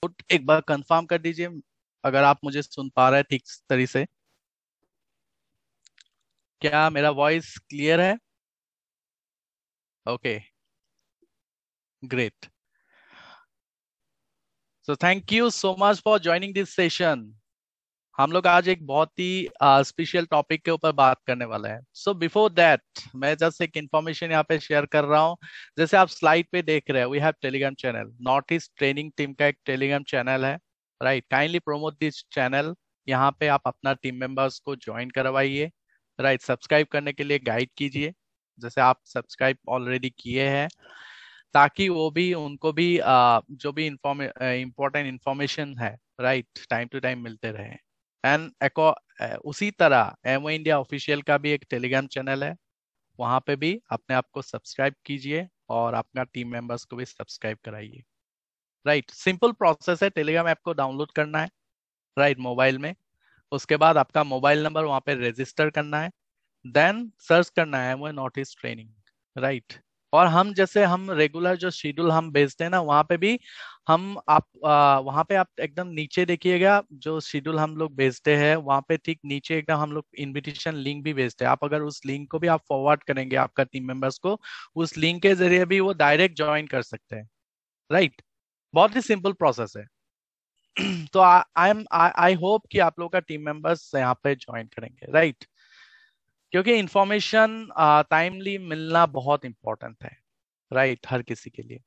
एक बार कंफर्म कर दीजिए अगर आप मुझे सुन पा रहे हैं ठीक तरीके से। क्या मेरा वॉइस क्लियर है? Okay, great. So thank you so much for joining this session. हम लोग आज एक बहुत ही स्पेशल टॉपिक के ऊपर बात करने वाले हैं। सो बिफोर दैट मैं जस्ट एक इंफॉर्मेशन यहाँ पे शेयर कर रहा हूँ। जैसे आप स्लाइड पे देख रहे हैं, we have Telegram channel, north east training team का एक टेलीग्राम चैनल है। Right, kindly promote this channel. यहाँ पे आप अपना टीम मेंबर्स को ज्वाइन करवाइए। राइट, सब्सक्राइब करने के लिए गाइड कीजिए, जैसे आप सब्सक्राइब ऑलरेडी किए हैं, ताकि वो भी उनको भी जो भी इम्पोर्टेंट इंफॉर्मेशन है, राइट, टाइम टू टाइम मिलते रहे। एंड उसी तरह एमओ इंडिया ऑफिशियल का भी एक टेलीग्राम चैनल है, वहां पे भी अपने आप को सब्सक्राइब कीजिए और अपना टीम मेंबर्स को भी सब्सक्राइब कराइए। राइट, सिंपल प्रोसेस है, टेलीग्राम ऐप को डाउनलोड करना है, राइट, मोबाइल में। उसके बाद आपका मोबाइल नंबर वहां पे रजिस्टर करना है, देन सर्च करना है MO north east training. Right, और हम जैसे हम रेगुलर जो शेड्यूल हम भेजते हैं ना, वहां पे भी हम आप वहां पे आप एकदम नीचे देखिएगा, जो शेड्यूल हम लोग भेजते हैं वहां पे ठीक नीचे एकदम हम लोग इनविटेशन लिंक भी भेजते हैं। आप अगर उस लिंक को भी आप फॉरवर्ड करेंगे आपका टीम मेंबर्स को, उस लिंक के जरिए भी वो डायरेक्ट ज्वाइन कर सकते हैं। राइट, बहुत ही सिंपल प्रोसेस है। तो आई एम आई होप कि आप लोग का टीम मेंबर्स यहाँ पे ज्वाइन करेंगे। राइट, क्योंकि इंफॉर्मेशन टाइमली मिलना बहुत इंपॉर्टेंट है, राइट, हर किसी के लिए।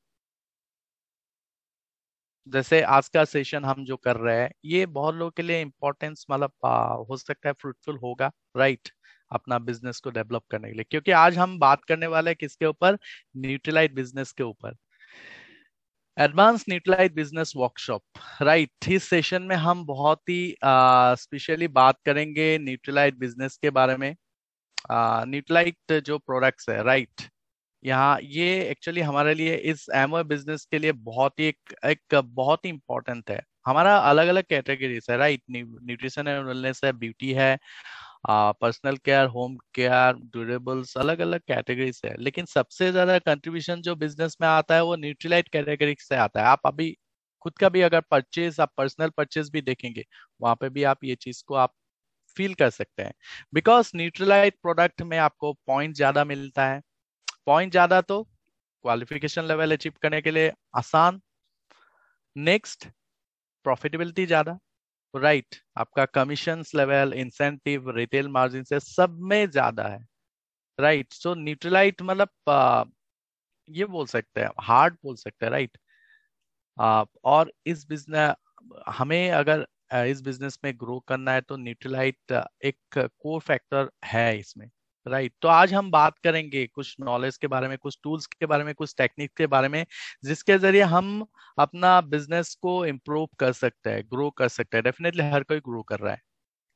जैसे आज का सेशन हम जो कर रहे हैं, ये बहुत लोगों के लिए इंपॉर्टेंस मतलब हो सकता है फ्रूटफुल होगा। राइट, अपना बिजनेस को डेवलप करने के लिए, क्योंकि आज हम बात करने वाले हैं किसके ऊपर? न्यूट्रीलाइट बिजनेस के ऊपर, advance Nutrilite business workshop. Right, इस सेशन में हम बहुत ही स्पेशली बात करेंगे न्यूट्रीलाइट बिजनेस के बारे में। न्यूट्रीलाइट जो प्रोडक्ट्स है, राइट, यहाँ ये एक्चुअली हमारे लिए इस एमओ बिजनेस के लिए बहुत ही एक बहुत ही इंपॉर्टेंट है। हमारा अलग अलग कैटेगरीज है, राइट, न्यूट्रिशन एंड वेलनेस है, ब्यूटी है, personal care, home care, durables, अलग अलग कैटेगरीज है। लेकिन सबसे ज्यादा कंट्रीब्यूशन जो बिजनेस में आता है वो न्यूट्रीलाइट कैटेगरी से आता है। आप अभी खुद का भी अगर परचेज, आप पर्सनल परचेज भी देखेंगे, वहां पे भी आप ये चीज को आप फील कर सकते हैं। बिकॉज न्यूट्रीलाइट प्रोडक्ट में आपको पॉइंट ज्यादा मिलता है। पॉइंट ज्यादा तो क्वालिफिकेशन लेवल अचीव करने के लिए आसान। नेक्स्ट, प्रॉफिटेबिलिटी ज्यादा, राइट, आपका commissions level, incentive, retail margin से सब में ज्यादा है। राइट, सो न्यूट्रलाइट मतलब ये बोल सकते हैं, हार्ड बोल सकते हैं, राइट। और इस बिजनेस हमें अगर इस बिजनेस में ग्रो करना है तो न्यूट्रलाइट एक कोर फैक्टर है इसमें। राइट, तो आज हम बात करेंगे कुछ नॉलेज के बारे में, कुछ टूल्स के बारे में, कुछ टेक्निक के बारे में, जिसके जरिए हम अपना बिजनेस को इम्प्रूव कर सकते हैं, ग्रो कर सकते हैं। डेफिनेटली हर कोई ग्रो कर रहा है,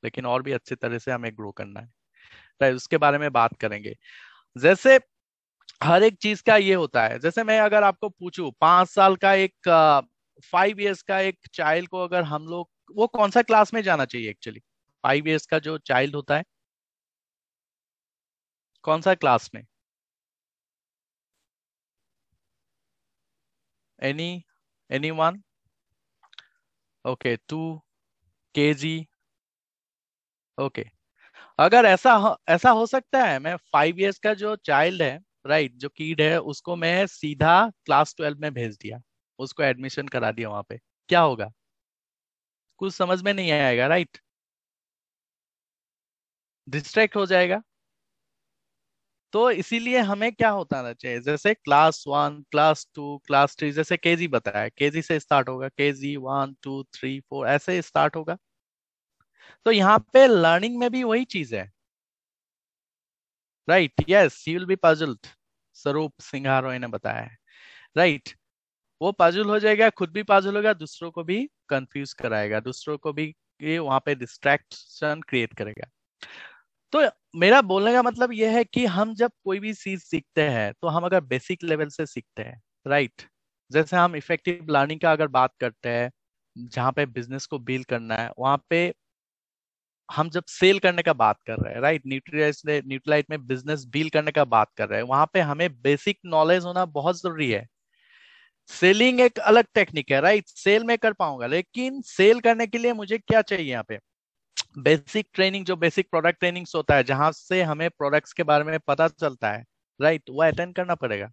लेकिन और भी अच्छे तरह से हमें ग्रो करना है। राइट, उसके बारे में बात करेंगे। जैसे हर एक चीज का ये होता है, जैसे मैं अगर आपको पूछूं 5 साल का एक 5 इयर्स का एक चाइल्ड को अगर हम लोग, वो कौन सा क्लास में जाना चाहिए एक्चुअली? 5 इयर्स का जो चाइल्ड होता है, कौन सा क्लास में? Any any one? Okay, 2 kg? Okay, अगर ऐसा हो सकता है, मैं 5 इयर्स का जो चाइल्ड है, राइट, जो किड है, उसको मैं सीधा क्लास 12 में भेज दिया, उसको एडमिशन करा दिया वहां पे, क्या होगा? कुछ समझ में नहीं आएगा, राइट, डिस्ट्रैक्ट हो जाएगा। तो इसीलिए हमें क्या होता रहना चाहिए, जैसे क्लास 1, क्लास 2, क्लास 3, जैसे केजी बताया, केजी से स्टार्ट होगा, KG 1, 2, 3, 4 ऐसे स्टार्ट होगा। तो यहाँ पे लर्निंग में भी वही चीज है। Right, yes, you will be puzzled, स्वरूप सिंघार ने बताया है। राइट, वो पजल हो जाएगा, खुद भी पजल होगा, दूसरों को भी कंफ्यूज कराएगा, दूसरों को भी ये वहां पे डिस्ट्रैक्शन क्रिएट करेगा। तो मेरा बोलने का मतलब यह है कि हम जब कोई भी चीज सीखते हैं तो हम अगर बेसिक लेवल से सीखते हैं, राइट, जैसे हम इफेक्टिव लर्निंग का अगर बात करते हैं, जहाँ पे बिजनेस को बिल्ड करना है, वहां पे हम जब सेल करने का बात कर रहे हैं, राइट, न्यूट्रीलाइट में बिजनेस बिल्ड करने का बात कर रहे हैं, वहां पे हमें बेसिक नॉलेज होना बहुत जरूरी है। सेलिंग एक अलग टेक्निक है, राइट। सेल में कर पाऊंगा, लेकिन सेल करने के लिए मुझे क्या चाहिए यहाँ पे? बेसिक ट्रेनिंग, जो बेसिक प्रोडक्ट ट्रेनिंग्स होता है, जहां से हमें प्रोडक्ट्स के बारे में पता चलता है, राइट, वो अटेंड करना पड़ेगा।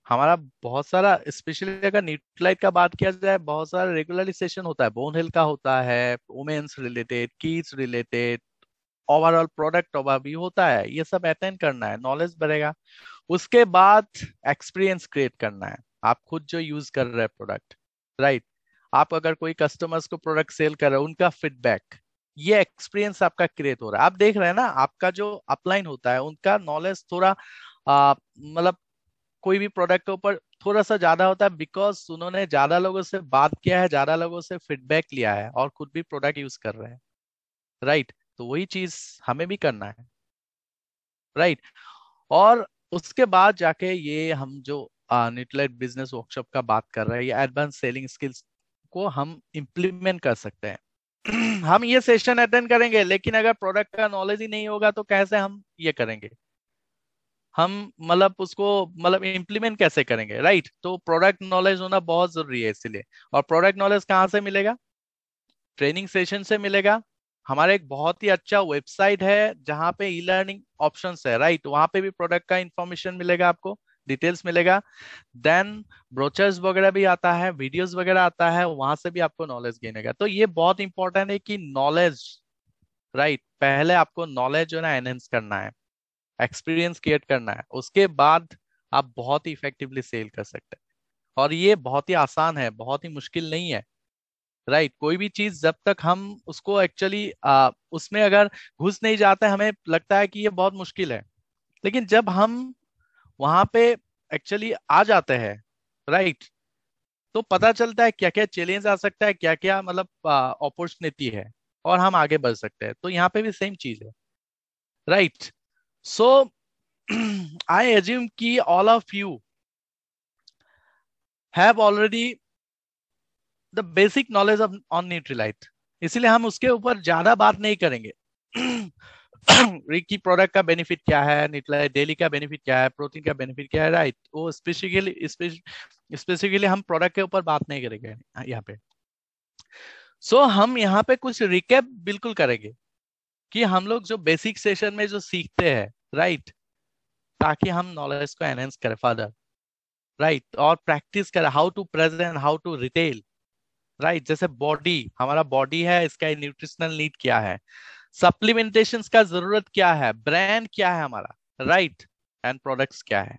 हमारा बहुत सारा, स्पेशली अगर न्यूट्रीलाइट का बात किया जाए, बहुत सारा रेगुलरली सेशन होता है, बोन हेल्थ का होता है, women's related, kids related, overall product overview होता है। ये सब अटेंड करना है, नॉलेज बढ़ेगा। उसके बाद एक्सपीरियंस क्रिएट करना है। आप खुद जो यूज कर रहे हैं प्रोडक्ट, राइट, आप अगर कोई कस्टमर्स को प्रोडक्ट सेल कर रहे हैं, उनका फीडबैक, ये एक्सपीरियंस आपका क्रिएट हो रहा है। आप देख रहे हैं ना, आपका जो अपलाइन होता है उनका नॉलेज थोड़ा मतलब कोई भी प्रोडक्ट के ऊपर थोड़ा सा ज्यादा होता है, बिकॉज उन्होंने ज्यादा लोगों से बात किया है, ज्यादा लोगों से फीडबैक लिया है, और खुद भी प्रोडक्ट यूज कर रहे हैं, राइट। तो वही चीज हमें भी करना है, राइट। और उसके बाद जाके ये हम जो न्यूट्रीलाइट बिजनेस वर्कशॉप का बात कर रहे हैं, ये एडवांस सेलिंग स्किल्स को हम इम्प्लीमेंट कर सकते हैं। हम ये सेशन अटेंड करेंगे, लेकिन अगर प्रोडक्ट का नॉलेज ही नहीं होगा तो कैसे हम ये करेंगे? हम मतलब उसको मतलब इम्प्लीमेंट कैसे करेंगे, राइट। तो प्रोडक्ट नॉलेज होना बहुत जरूरी है इसीलिए। और प्रोडक्ट नॉलेज कहाँ से मिलेगा? ट्रेनिंग सेशन से मिलेगा। हमारा एक बहुत ही अच्छा वेबसाइट है जहाँ पे ई लर्निंग ऑप्शंस है, राइट, वहां पे भी प्रोडक्ट का इंफॉर्मेशन मिलेगा, आपको डिटेल्स मिलेगा। देन ब्रोचर्स वगैरह भी आता है, वीडियोस वगैरह आता है, वहां से भी आपको नॉलेज गेन होगा। तो ये बहुत इंपॉर्टेंट है कि नॉलेज, राइट, पहले आपको नॉलेज जो है ना एनहेंस करना है, एक्सपीरियंस क्रिएट करना है, उसके बाद आप बहुत ही इफेक्टिवली सेल कर सकते हैं। और ये बहुत ही आसान है, बहुत ही मुश्किल नहीं है, राइट। कोई भी चीज जब तक हम उसको एक्चुअली उसमें अगर घुस नहीं जाते, हमें लगता है कि ये बहुत मुश्किल है, लेकिन जब हम वहां पे एक्चुअली आ जाते हैं, राइट, तो पता चलता है क्या क्या चैलेंज आ सकता है, क्या क्या मतलब अपॉर्चुनिटी है, और हम आगे बढ़ सकते हैं। तो यहाँ पे भी सेम चीज है, राइट। सो आई एज्यूम कि all of you have already the basic knowledge of on Nutrilite, इसीलिए हम उसके ऊपर ज्यादा बात नहीं करेंगे। की प्रोडक्ट का बेनिफिट क्या है, न्यूट्रीलाइट डेली का बेनिफिट क्या है, प्रोटीन का बेनिफिट क्या है, राइट, वो स्पेसिफिकली हम प्रोडक्ट के ऊपर बात नहीं करेंगे यहाँ पे। सो हम यहाँ पे कुछ रिकेप बिल्कुल करेंगे कि हम लोग जो बेसिक सेशन में जो सीखते हैं, राइट, ताकि हम नॉलेज को एनहेंस करें फर्दर, राइट, और प्रैक्टिस करें how to present, how to retail, right. जैसे बॉडी, हमारा बॉडी है, इसका न्यूट्रिशनल नीड क्या है, सप्लीमेंटेशन का जरूरत क्या है, ब्रांड क्या है हमारा, राइट, एंड प्रोडक्ट्स क्या है।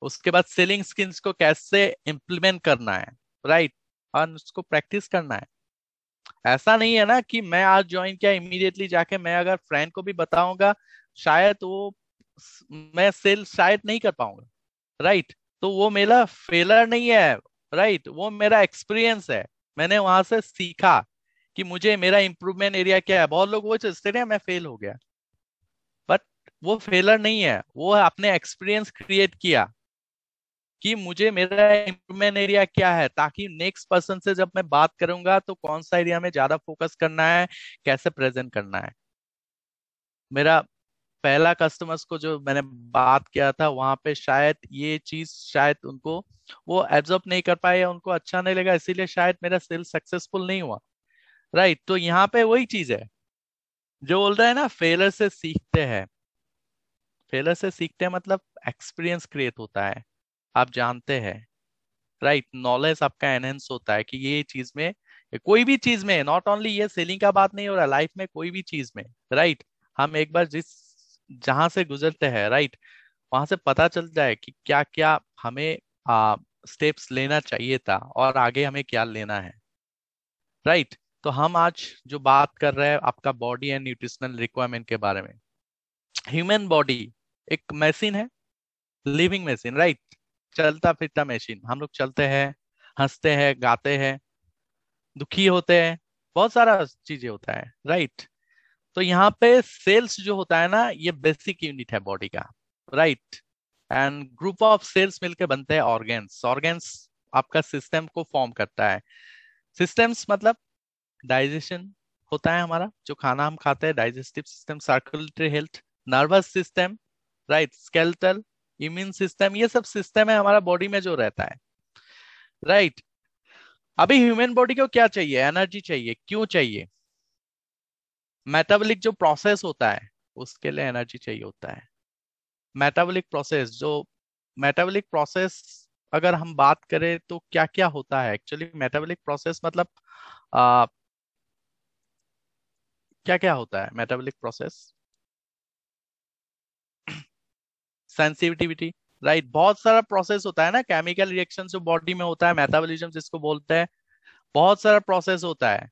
उसके बाद सेलिंग स्किल्स को कैसे इम्प्लीमेंट करना है, राइट, और उसको प्रैक्टिस करना है। ऐसा नहीं है ना कि मैं आज ज्वाइन किया, इमीडिएटली जाके मैं अगर फ्रेंड को भी बताऊंगा, शायद वो मैं सेल शायद नहीं कर पाऊंगा, राइट। तो वो मेरा फेलर नहीं है, राइट, वो मेरा एक्सपीरियंस है। मैंने वहां से सीखा कि मुझे मेरा इंप्रूवमेंट एरिया क्या है। बहुत लोग वो सोचते हैं मैं फेल हो गया, बट वो फेलर नहीं है, वो आपने एक्सपीरियंस क्रिएट किया कि मुझे मेरा इम्प्रूवमेंट एरिया क्या है, ताकि नेक्स्ट पर्सन से जब मैं बात करूंगा तो कौन सा एरिया में ज्यादा फोकस करना है, कैसे प्रेजेंट करना है। मेरा पहला कस्टमर्स को जो मैंने बात किया था, वहां पे शायद ये चीज शायद उनको वो एब्जॉर्ब नहीं कर पाए, या उनको अच्छा नहीं लगा, इसीलिए शायद मेरा सेल सक्सेसफुल नहीं हुआ, राइट। तो यहाँ पे वही चीज है जो बोल रहा है ना, फेलर से सीखते हैं। फेलर से सीखते हैं मतलब एक्सपीरियंस क्रिएट होता है, आप जानते हैं, राइट, नॉलेज आपका एनहेंस होता है कि ये चीज में, कोई भी चीज में, नॉट ओनली ये सेलिंग का बात नहीं हो रहा, लाइफ में कोई भी चीज में, राइट, हम एक बार जिस जहां से गुजरते हैं, राइट, वहां से पता चल जाए कि क्या क्या हमें स्टेप्स लेना चाहिए था, और आगे हमें क्या लेना है, राइट। तो हम आज जो बात कर रहे हैं आपका बॉडी एंड न्यूट्रिशनल रिक्वायरमेंट के बारे में। ह्यूमन बॉडी एक मशीन है, लिविंग मशीन, राइट, चलता फिरता मशीन। हम लोग चलते हैं, हंसते हैं, गाते हैं, दुखी होते हैं, बहुत सारा चीजें होता है, राइट। तो यहाँ पे सेल्स जो होता है ना, ये बेसिक यूनिट है बॉडी का, right. And group of cells मिलके बनते हैं ऑर्गेन्स। ऑर्गेन्स आपका सिस्टम को फॉर्म करता है। सिस्टम्स मतलब डाइजेशन होता है हमारा, जो खाना हम खाते हैं, digestive system, circulatory health, nervous system, right, skeletal, immune system, ये सब सिस्टम है हमारा बॉडी में जो रहता है। राइट। अभी ह्यूमन बॉडी को क्या चाहिए? एनर्जी चाहिए। क्यों चाहिए? मेटाबॉलिक जो प्रोसेस होता है उसके लिए एनर्जी चाहिए होता है। मेटाबॉलिक प्रोसेस जो मेटाबॉलिक प्रोसेस अगर हम बात करें तो क्या क्या होता है एक्चुअली? मेटाबॉलिक प्रोसेस मतलब आ, क्या क्या होता है मेटाबॉलिक प्रोसेस? Sensitivity, right. बहुत सारा प्रोसेस होता है ना, केमिकल रिएक्शन जो बॉडी में होता है, मेटाबॉलिज्म जिसको बोलते हैं। बहुत सारा प्रोसेस होता है।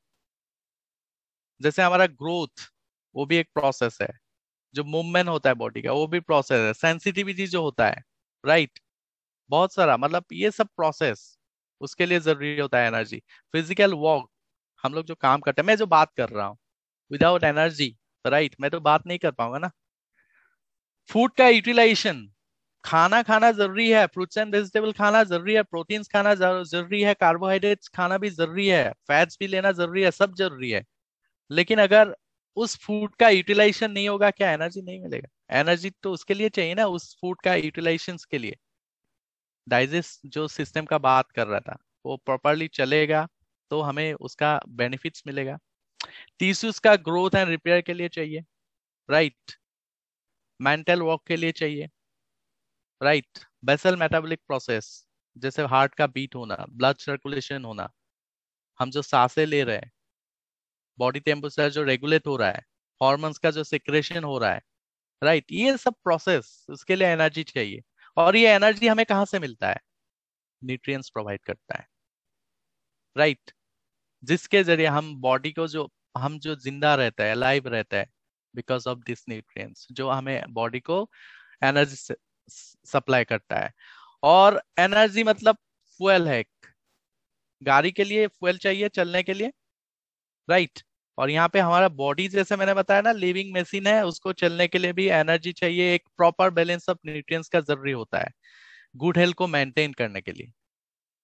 जैसे हमारा ग्रोथ, वो भी एक प्रोसेस है। जो मूवमेंट होता है बॉडी का, वो भी प्रोसेस है। सेंसिटिविटी जो होता है, राइट। बहुत सारा, मतलब ये सब प्रोसेस, उसके लिए जरूरी होता है एनर्जी। फिजिकल वर्क, हम लोग जो काम करते हैं, मैं जो बात कर रहा हूँ, विदाउट एनर्जी, राइट, मैं तो बात नहीं कर पाऊंगा ना। फूड का यूटिलाइजेशन, खाना खाना जरूरी है, फ्रूट्स एंड वेजिटेबल खाना जरूरी है, प्रोटीन्स खाना जरूरी है, कार्बोहाइड्रेट्स खाना भी जरूरी है, फैट्स भी लेना जरूरी है, सब जरूरी है। लेकिन अगर उस फूड का यूटिलाइजेशन नहीं होगा, क्या एनर्जी नहीं मिलेगा? एनर्जी तो उसके लिए चाहिए ना, उस फूड का यूटिलाइजेशन के लिए। डाइजेस्ट जो सिस्टम का बात कर रहा था, वो प्रॉपरली चलेगा तो हमें उसका बेनिफिट्स मिलेगा। टिश्यूज का ग्रोथ एंड रिपेयर के लिए चाहिए, राइट। मेंटल वर्क के लिए चाहिए, राइट। बेसल मेटाबॉलिक प्रोसेस, जैसे हार्ट का बीट होना, ब्लड सर्कुलेशन होना, हम जो सांसें ले रहे हैं, बॉडी टेम्परेचर जो रेगुलेट हो रहा है, हॉर्मोन्स का जो सिक्रेशन हो रहा है, राइट। ये सब प्रोसेस, उसके लिए एनर्जी चाहिए। और ये एनर्जी हमें कहाँ से मिलता है? न्यूट्रिएंट्स प्रोवाइड करता है, राइट। जिसके जरिए हम बॉडी को जो, हम जो जिंदा रहता है, लाइव रहता है, बिकॉज ऑफ दिस न्यूट्रिएंट्स, जो हमें बॉडी को एनर्जी सप्लाई करता है। और एनर्जी मतलब फ्यूल है। गाड़ी के लिए फ्यूल चाहिए चलने के लिए, राइट। और यहाँ पे हमारा बॉडी, जैसे मैंने बताया ना, लिविंग मशीन है, उसको चलने के लिए भी एनर्जी चाहिए। एक प्रॉपर बैलेंस ऑफ न्यूट्रिएंट्स का जरूरी होता है गुड हेल्थ को मेंटेन करने के लिए,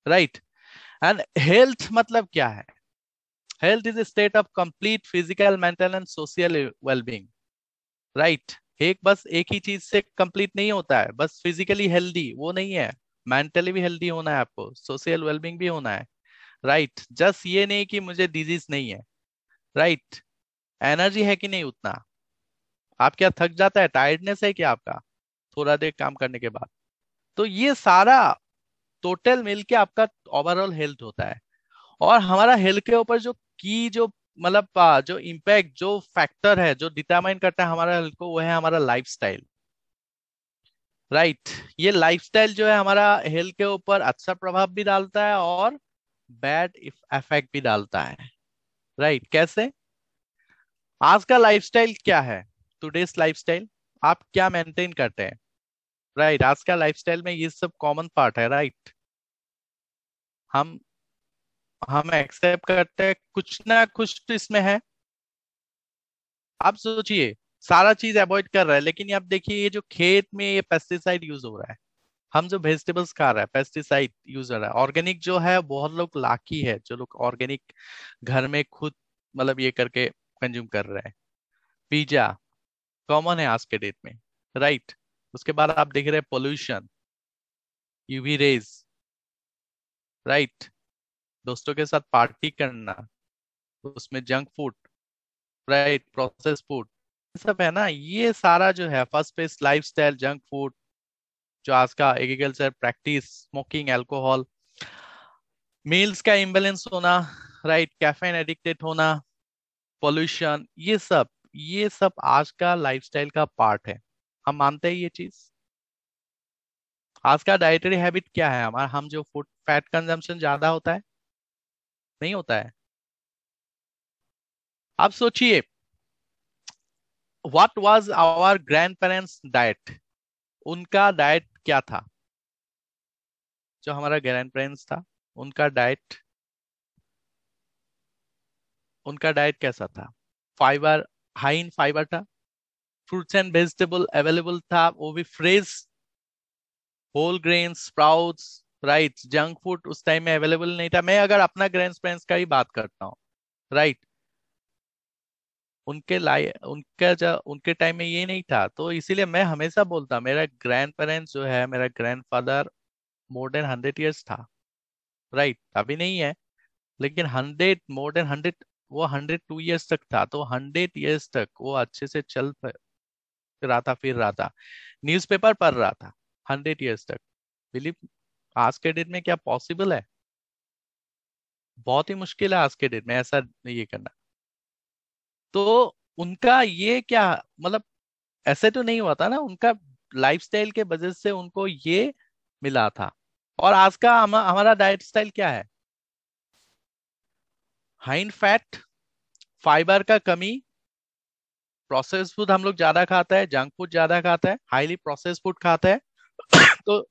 राइट। एंड हेल्थ मतलब क्या है? Health is state of complete physical, mental and social wellbeing, right. एक बस एक ही चीज से कंप्लीट नहीं होता है, बस फिजिकली हेल्दी वो नहीं है। मेंटली भी हेल्दी होना है आपको, सोशल वेलबींग भी होना है, राइट। जस्ट ये नहीं कि मुझे डिजीज नहीं है, राइट। एनर्जी है कि नहीं उतना? आप क्या थक जाता है? टायर्डनेस है क्या आपका थोड़ा देर काम करने के बाद? तो ये सारा टोटल मिलके आपका ओवरऑल हेल्थ होता है। और हमारा हेल्थ के ऊपर जो की जो, मतलब जो इम्पैक्ट, जो फैक्टर है, जो डिटरमाइन करता है हमारा हेल्थ को, वो है हमारा लाइफस्टाइल, राइट। ये लाइफस्टाइल जो है हमारा हेल्थ के ऊपर अच्छा प्रभाव भी डालता है और बैड इफेक्ट भी डालता है, राइट। कैसे? आज का लाइफस्टाइल क्या है? टुडेस लाइफस्टाइल, आप क्या मेंटेन करते हैं, राइट। आज का लाइफस्टाइल में ये सब कॉमन पार्ट है, राइट। हम हम एक्सेप्ट करते हैं, कुछ ना कुछ तो इसमें है। आप सोचिए, सारा चीज अवॉइड कर रहा है, लेकिन आप देखिए ये जो खेत में ये पेस्टिसाइड यूज हो रहा है, हम जो वेजिटेबल्स खा रहे हैं, पेस्टिसाइड यूज हो रहा है। ऑर्गेनिक जो है, बहुत लोग लाकी है जो लोग ऑर्गेनिक घर में खुद, मतलब ये करके कंज्यूम कर रहे हैं। पिज्जा कॉमन है आज के डेट में, राइट। उसके बाद आप देख रहे हैं पोल्यूशन, यूवी रेज, राइट। दोस्तों के साथ पार्टी करना, उसमें junk food, right, process food, सब है ना। ये सारा जो है fast pace lifestyle, junk food, जो आज का agriculture practice, smoking, alcohol, meals का इम्बेलेंस होना, राइट, कैफीन एडिक्टेड होना, पोल्यूशन, ये सब आज का लाइफस्टाइल का पार्ट है। हम मानते हैं ये चीज। आज का डाइटरी हैबिट क्या है हमारा? हम जो फूड फैट कंजम्पशन ज्यादा होता है, नहीं होता है? आप सोचिए, what was our grand parents diet? उनका डाइट क्या था? जो हमारा ग्रैंड पेरेंट्स था, उनका डाइट, उनका डाइट कैसा था? फाइबर, हाई इन फाइबर था, फ्रूट्स एंड वेजिटेबल अवेलेबल था, वो भी fresh, whole grain, sprouts, right. Junk food उस टाइम में अवेलेबल नहीं था। मैं अगर अपना ग्रैंड पेरेंट्स का ही बात करता हूँ, राइट। उनके टाइम में ये नहीं था, तो इसीलिए मैं हमेशा बोलता, मेरा ग्रैंड पेरेंट्स जो है, मेरा grand father more than 100 years था, राइट, अभी नहीं है, लेकिन 100 वो 102 ईयर्स तक था, तो 100 ईयर्स तक वो अच्छे से चल रहा था, फिर रहा था, न्यूज़पेपर पढ़ रहा था 100 ईयर्स तक। बिलीव, आज के डेट में क्या पॉसिबल है? बहुत ही मुश्किल है आज के डेट में ऐसा ये करना। तो उनका ये क्या, मतलब ऐसे तो नहीं हुआ था ना, उनका लाइफस्टाइल के वजह से उनको ये मिला था। और आज का हमारा डाइट स्टाइल क्या है? हाई इन फैट, फाइबर का कमी, प्रोसेस फूड हम लोग ज्यादा खाता है, जंक फूड ज्यादा खाता है, हाईली प्रोसेस फूड खाता है। तो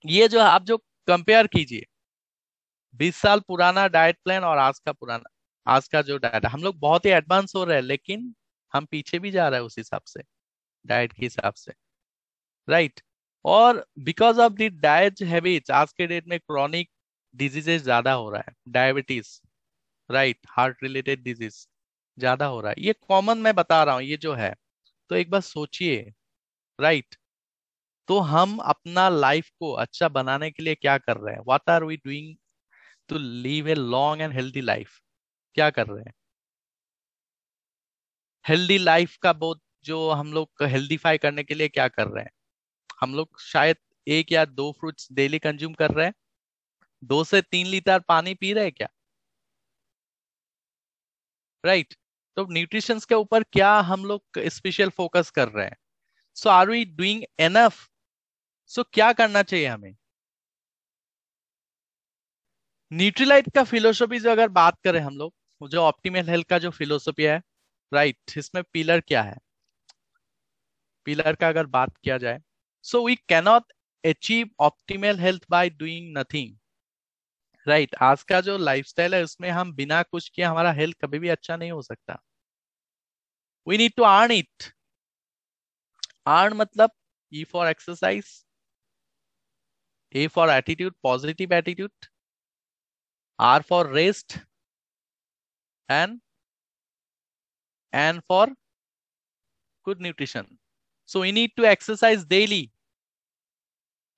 ये जो आप जो कंपेयर कीजिए 20 साल पुराना डाइट प्लान और आज का पुराना, आज का जो डाइट, हम लोग बहुत ही एडवांस हो रहे हैं, लेकिन हम पीछे भी जा रहे हैं उस हिसाब से, डाइट के हिसाब से, राइट। और because of the diet habits आज के डेट में क्रॉनिक डिजीजेस ज्यादा हो रहा है, diabetes, right, heart related disease ज्यादा हो रहा है, ये कॉमन मैं बता रहा हूँ ये जो है। तो एक बार सोचिए, राइट, तो हम अपना लाइफ को अच्छा बनाने के लिए क्या कर रहे हैं? What are we doing to live a long and healthy life? क्या कर रहे हैं? हेल्दी लाइफ का बहुत जो हम लोग हेल्दीफाई करने के लिए क्या कर रहे हैं? हम लोग शायद 1 या 2 फ्रूट्स डेली कंज्यूम कर रहे हैं, 2 से 3 लीटर पानी पी रहे हैं क्या? राइट। तो न्यूट्रिशन के ऊपर क्या हम लोग स्पेशल फोकस कर रहे हैं? सो आर वी डूइंग एनफ? सो क्या करना चाहिए हमें? न्यूट्रीलाइट का फिलोसफी जो अगर बात करें हम लोग, जो ऑप्टिमल हेल्थ का जो फिलोसफी है, राइट, इसमें पिलर क्या है? पिलर का अगर बात किया जाए, so we cannot achieve optimal health by doing nothing, right. आज का जो लाइफस्टाइल है उसमें हम बिना कुछ किए हमारा हेल्थ कभी भी अच्छा नहीं हो सकता। We need to earn it. Earn मतलब E for exercise, A for attitude, positive attitude, R for rest, and for good nutrition. So we need to exercise daily,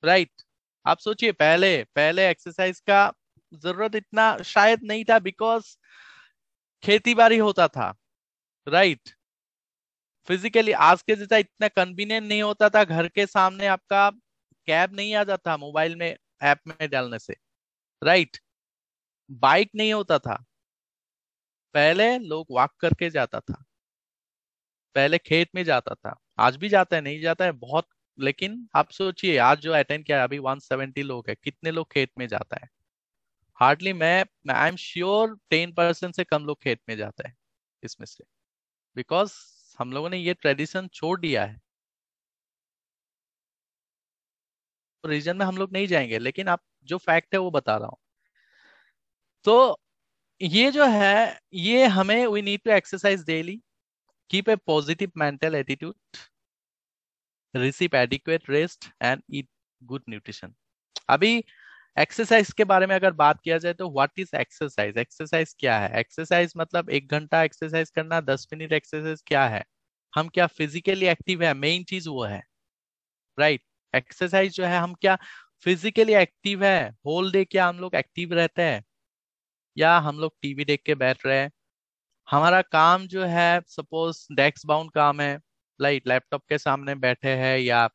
right. आप सोचिए, पहले पहले एक्सरसाइज का जरूरत इतना शायद नहीं था, बिकॉज खेती बाड़ी होता था, राइट। फिजिकली आज के जैसा इतना कन्वीनियंट नहीं होता था, घर के सामने आपका कैब नहीं आ जाता मोबाइल में ऐप में डालने से, राइट। बाइक नहीं होता था, पहले लोग वॉक करके जाता था, पहले खेत में जाता था, आज भी जाता है, नहीं जाता है बहुत, लेकिन आप सोचिए आज जो अटेंड किया है, अभी 170 लोग है, कितने लोग खेत में जाता है? हार्डली, मैं आई एम श्योर 10% से कम लोग खेत में जाता है इसमें से, बिकॉज हम लोगों ने ये ट्रेडिशन छोड़ दिया है। तो रीजन में हम लोग नहीं जाएंगे, लेकिन आप जो फैक्ट है वो बता रहा हूँ। तो ये जो है, ये हमें we need to exercise daily, keep a positive mental attitude, receive adequate rest and eat good nutrition. अभी एक्सरसाइज के बारे में अगर बात किया जाए, तो व्हाट इज एक्सरसाइज? एक्सरसाइज क्या है? एक्सरसाइज मतलब 1 घंटा एक्सरसाइज करना, 10 मिनट एक्सरसाइज क्या है? हम क्या फिजिकली एक्टिव है, मेन चीज वो है, राइट। एक्सरसाइज जो है, हम क्या फिजिकली एक्टिव है, होल डे क्या हम लोग एक्टिव रहते हैं, या हम लोग टीवी देख के बैठ रहे हैं? हमारा काम जो है, सपोज डेस्क बाउंड काम है, लाइक लैपटॉप के सामने बैठे हैं, या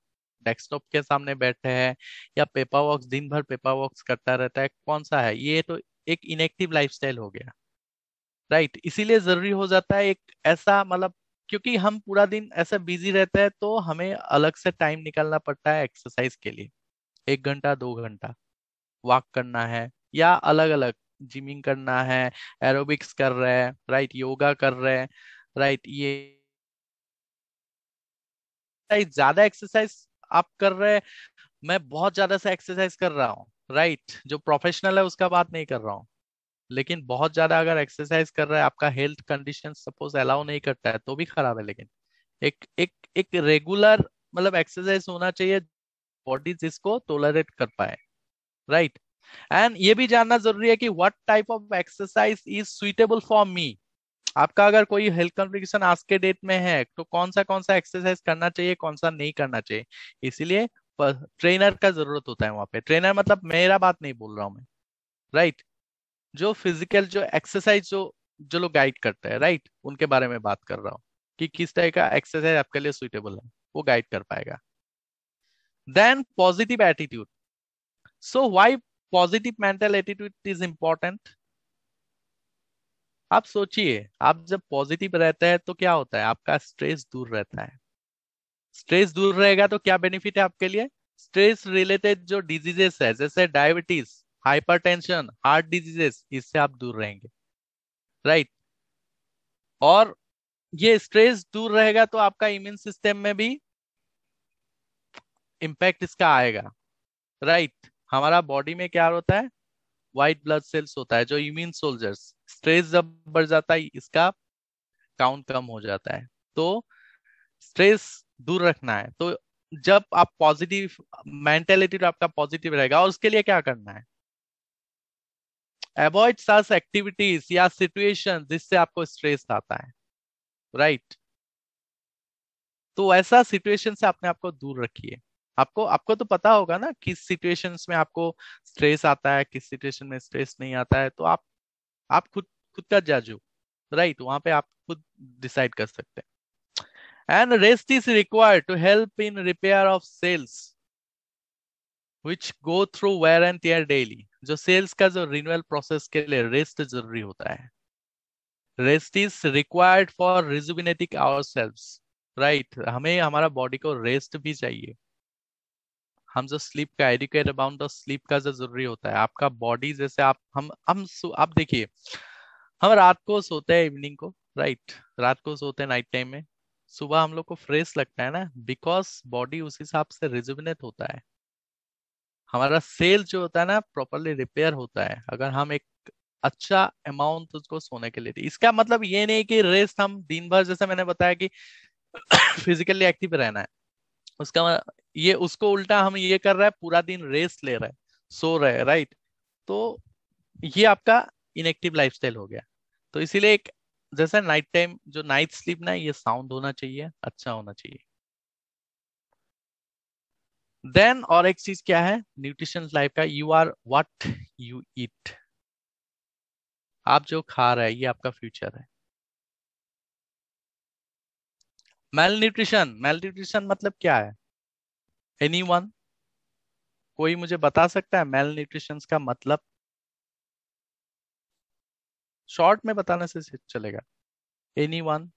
डेस्कटॉप के सामने बैठे हैं, या पेपर वर्क, दिन भर पेपर वर्क करता रहता है, कौन सा है ये? तो एक इनएक्टिव लाइफस्टाइल हो गया, राइट। इसीलिए जरूरी हो जाता है एक ऐसा, मतलब क्योंकि हम पूरा दिन ऐसा बिजी रहते हैं, तो हमें अलग से टाइम निकालना पड़ता है एक्सरसाइज के लिए, 1 घंटा 2 घंटा वॉक करना है, या अलग अलग जिमिंग करना है, एरोबिक्स कर रहे हैं, राइट, योगा कर रहे हैं, राइट। ये ज्यादा एक्सरसाइज आप कर रहे हैं, मैं बहुत ज्यादा से एक्सरसाइज कर रहा हूँ, राइट, जो प्रोफेशनल है उसका बात नहीं कर रहा हूँ, लेकिन बहुत ज्यादा अगर एक्सरसाइज कर रहा है, आपका हेल्थ कंडीशन सपोज अलाउ नहीं करता है, तो भी खराब है। लेकिन एक एक एक रेगुलर मतलब एक्सरसाइज होना चाहिए, बॉडी जिसको टोलरेट कर पाए, राइट। एंड ये भी जानना जरूरी है कि what type of exercise is suitable for me. आपका अगर कोई हेल्थ कॉम्प्लिकेशन आज के डेट में है, तो कौन सा एक्सरसाइज करना चाहिए, कौन सा नहीं करना चाहिए, इसीलिए ट्रेनर का जरूरत होता है वहां पे। ट्रेनर मतलब मेरा बात नहीं बोल रहा हूँ मैं, राइट। जो फिजिकल जो एक्सरसाइज जो जो लोग गाइड करते हैं, राइट, उनके बारे में बात कर रहा हूँ कि किस तरह का एक्सरसाइज आपके लिए सुइटेबल है, वो गाइड कर पाएगा। Then positive attitude. So why positive mental attitude is important? आप सोचिए, आप जब पॉजिटिव रहते हैं तो क्या होता है, आपका स्ट्रेस दूर रहता है। स्ट्रेस दूर रहेगा तो क्या बेनिफिट है आपके लिए? स्ट्रेस रिलेटेड जो डिजीजेस है जैसे डायबिटीज, हाइपरटेंशन, हार्ट डिजीजेस, इससे आप दूर रहेंगे, राइट। और ये स्ट्रेस दूर रहेगा तो आपका इम्यून सिस्टम में भी इम्पैक्ट इसका आएगा, राइट। हमारा बॉडी में क्या होता है, व्हाइट ब्लड सेल्स होता है जो इम्यून सोल्जर्स। स्ट्रेस जब बढ़ जाता है इसका काउंट कम हो जाता है। तो स्ट्रेस दूर रखना है तो जब आप पॉजिटिव मेंटेलिटी आपका पॉजिटिव रहेगा, और उसके लिए क्या करना है, अवॉइड सच एक्टिविटीज या सिचुएशन जिससे आपको स्ट्रेस आता है, राइट। तो ऐसा सिचुएशन से अपने आप को दूर रखिए। आपको आपको तो पता होगा ना किस सिचुएशंस में आपको स्ट्रेस आता है, किस सिचुएशन में स्ट्रेस नहीं आता है। तो आप खुद खुद का जज हो, राइट, वहां पे आप खुद डिसाइड कर सकते हैं। And rest is required to help in repair of cells which go through wear and tear daily. जो सेल्स का जो रिन्यूअल प्रोसेस के लिए रेस्ट जरूरी होता है। Rest is required for rejuvenating our cells, right. हमें हमारा बॉडी को रेस्ट भी चाहिए। हम जो स्लीप का एडुकेट अबाउट द स्लीप का जो जरूरी होता है, आपका बॉडी जैसे आप देखिए, हम रात को सोते हैं इवनिंग को, राइट, रात को सोते हैं नाइट टाइम में। सुबह हम लोग को फ्रेश लगता है ना, बिकॉज बॉडी उस हिसाब से रिजुविनेट होता है। हमारा सेल जो होता है ना प्रॉपरली रिपेयर होता है अगर हम एक अच्छा अमाउंट उसको सोने के लिए दें। इसका मतलब ये नहीं कि रेस्ट हम दिन भर, जैसे मैंने बताया कि फिजिकली एक्टिव रहना है, ये उसको उल्टा हम ये कर रहे हैं, पूरा दिन रेस्ट ले रहे हैं, सो रहे हैं, राइट। तो ये आपका इनएक्टिव लाइफस्टाइल हो गया। तो इसीलिए एक जैसे नाइट टाइम जो नाइट स्लीप ना, ये साउंड होना चाहिए, अच्छा होना चाहिए। देन और एक चीज क्या है न्यूट्रिशन लाइफ का, you are what you eat. आप जो खा रहे हैं ये आपका फ्यूचर है। मेल न्यूट्रिशन मतलब क्या है? एनीवन? कोई मुझे बता सकता है मेल न्यूट्रिशन का मतलब? शॉर्ट में बताने से चलेगा। एनीवन?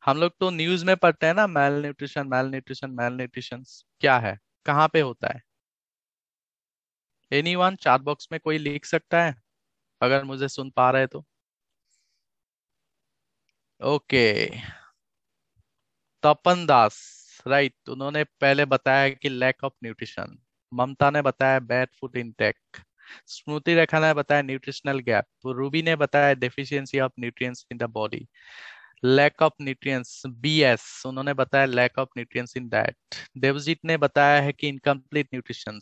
हम लोग तो न्यूज में पढ़ते हैं ना, मेल न्यूट्रिशन क्या है, कहाँ पे होता है? एनीवन? चैट बॉक्स में कोई लिख सकता है अगर मुझे सुन पा रहे तो? ओके, तपन दास, राइट, उन्होंने पहले बताया कि लैक ऑफ न्यूट्रिशन। ममता ने बताया bad food intake. Smriti Rekha ने बताया न्यूट्रिशनल गैप। रूबी ने बताया deficiency of nutrients in the body. Lack of nutrients, BS, उन्होंने बताया lack of nutrients in diet. Devjit ने बताया है कि इनकम्प्लीट न्यूट्रिशन।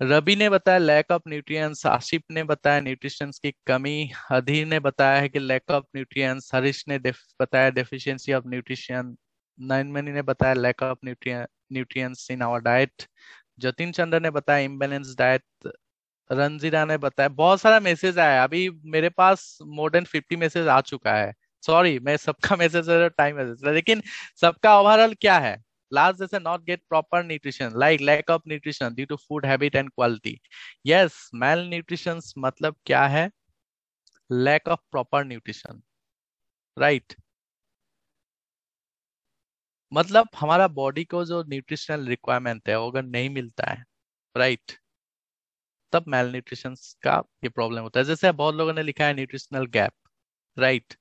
रवि ने बताया लैक ऑफ न्यूट्रिएंट्स। आशिफ ने बताया न्यूट्रिशंस की कमी। अधीर ने बताया है कि लैक ऑफ न्यूट्रिएंट्स। हरीश ने बताया डेफिशिएंसी ऑफ न्यूट्रिशन। नयनमणि ने बताया lack of nutrients in our diet. Jatin Chandra ने बताया इम्बेलेंस डाइट। रंजीरा ने बताया, बहुत सारा मैसेज आया अभी मेरे पास, मोर देन 50 मैसेज आ चुका है। सॉरी, मैं सबका मैसेज टाइम मैसेज, लेकिन सबका ओवरऑल क्या है, लास्ट जैसे not get proper nutrition, like lack of nutrition due to food habit and quality. Yes, malnutrition मतलब क्या है? Lack of proper nutrition, right. मतलब हमारा बॉडी को जो न्यूट्रिशनल रिक्वायरमेंट है वो अगर नहीं मिलता है, राइट, तब मेल न्यूट्रिशन का ये प्रॉब्लम होता है। जैसे बहुत लोगों ने लिखा है nutritional gap, right.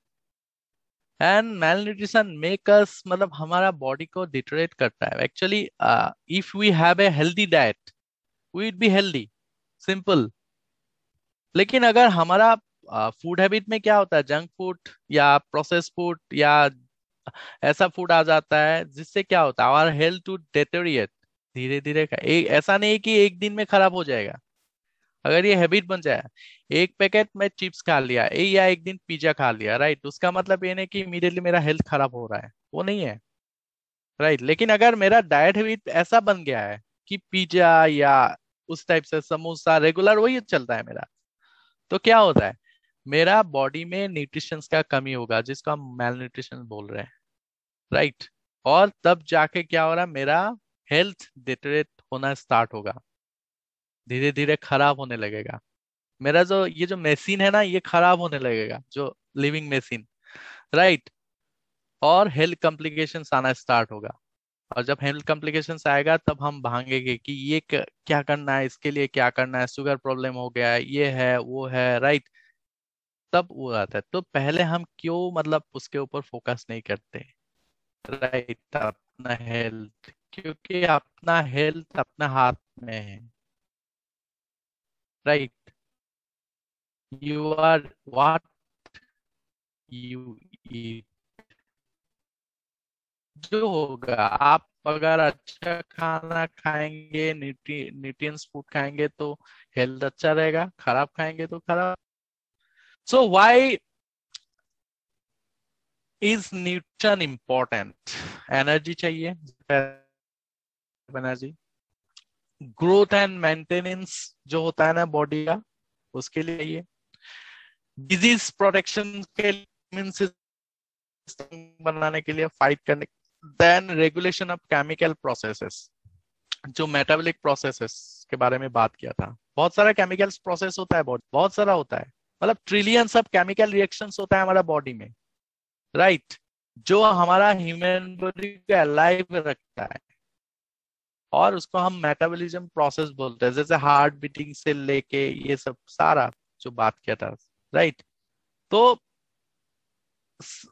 And malnutrition make us, मतलब हमारा बॉडी को डिटरेट करता है actually. If we have a healthy diet we will be healthy, simple. लेकिन अगर हमारा फूड हैबिट में क्या होता है, जंक फूड या प्रोसेस फूड या ऐसा फूड आ जाता है जिससे क्या होता है, आवर हेल्थ टू डेटेरिएट धीरे धीरे। ऐसा नहीं कि एक दिन में खराब हो जाएगा। अगर ये हैबिट बन जाए, एक पैकेट में चिप्स खा लिया या एक दिन पिज्जा खा लिया, राइट, उसका मतलब ये नहीं कि इमीडिएटली मेरा हेल्थ खराब हो रहा है, वो नहीं है, राइट। लेकिन अगर मेरा डाइट हैबिट ऐसा बन गया है कि पिज्जा या उस टाइप से समोसा रेगुलर वही चलता है मेरा। तो क्या होता है, मेरा बॉडी में न्यूट्रिशंस का कमी होगा जिसको हम मेल न्यूट्रिशन बोल रहे हैं, राइट। और तब जाके क्या हो रहा है, मेरा हेल्थ डिटेरियोरेट होना स्टार्ट होगा, धीरे धीरे खराब होने लगेगा। मेरा जो ये जो मशीन है ना, ये खराब होने लगेगा, जो लिविंग मशीन, राइट। और हेल्थ कॉम्प्लिकेशंस आना स्टार्ट होगा। और जब हेल्थ कॉम्प्लिकेशंस आएगा तब हम भागेंगे कि ये क्या करना है, इसके लिए क्या करना है, शुगर प्रॉब्लम हो गया है, ये है वो है, राइट। तब वो आता है। तो पहले हम क्यों मतलब उसके ऊपर फोकस नहीं करते, राइट, अपना हेल्थ, क्योंकि अपना हेल्थ अपना हाथ में है, right. You are what you eat. जो होगा, आप अगर अच्छा खाना खाएंगे, न्यूट्रिएंट्स फूड खाएंगे तो हेल्थ अच्छा रहेगा, खराब खाएंगे तो खराब। So why is nutrition important? Energy चाहिए, एनर्जी, ग्रोथ एंड मेंटेनेंस जो होता है ना बॉडी का, उसके लिए ये डिजीज प्रोटेक्शन के लिए, immune system बनाने के लिए, फाइट करने, then regulation of chemical processes, जो मेटाबॉलिक प्रोसेसेस के बारे में बात किया था। बहुत सारा केमिकल्स प्रोसेस होता है बॉडी, बहुत सारा होता है, मतलब ट्रिलियंस ऑफ केमिकल रिएक्शंस होता है हमारा बॉडी में, राइट, जो हमारा ह्यूमन बॉडी को अलाइव रखता है। और उसको हम मेटाबॉलिज्म प्रोसेस बोलते हैं, जैसे हार्ट बीटिंग से लेके ये सब सारा जो बात किया था, राइट। तो स-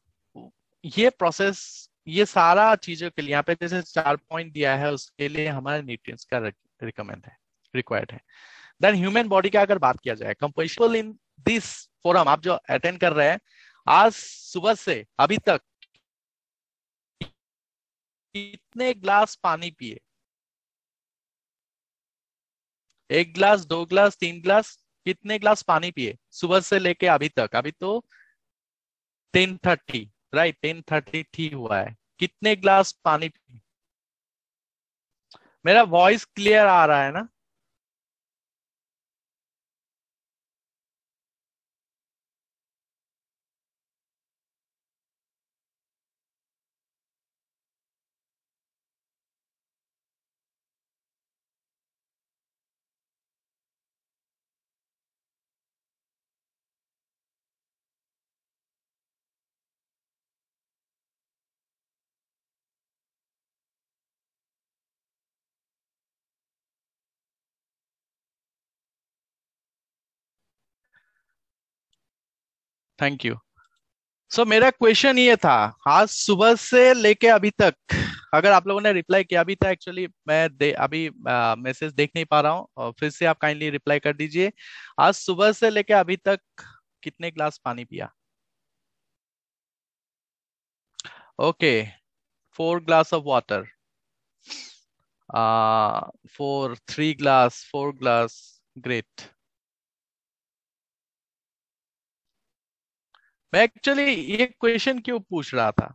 ये प्रोसेस, ये सारा चीजों के लिए यहाँ पे जैसे 4 पॉइंट दिया है, उसके लिए हमारे न्यूट्रिएंट्स का रिकमेंड है, रिक्वायर्ड है। देन ह्यूमन बॉडी का अगर बात किया जाए, कंपोजिशन इन दिस फोरम, आप जो अटेंड कर रहे हैं, आज सुबह से अभी तक कितने ग्लास पानी पिए? 1 ग्लास, 2 ग्लास, 3 ग्लास? कितने ग्लास पानी पिए सुबह से लेके अभी तक? अभी तो 10:30, राइट, 10:30 ठीक हुआ है। कितने ग्लास पानी पिए? मेरा वॉइस क्लियर आ रहा है ना? Thank you. सो मेरा क्वेश्चन ये था, आज सुबह से लेके अभी तक, अगर आप लोगों ने रिप्लाई किया अभी तक, एक्चुअली मैं अभी मैसेज देख नहीं पा रहा हूँ, और फिर से आप काइंडली रिप्लाई कर दीजिए। आज सुबह से लेके अभी तक कितने ग्लास पानी पिया? Okay, 4 glass of water, 3 glass, 4 glass, great. मैं एक्चुअली ये क्वेश्चन क्यों पूछ रहा था,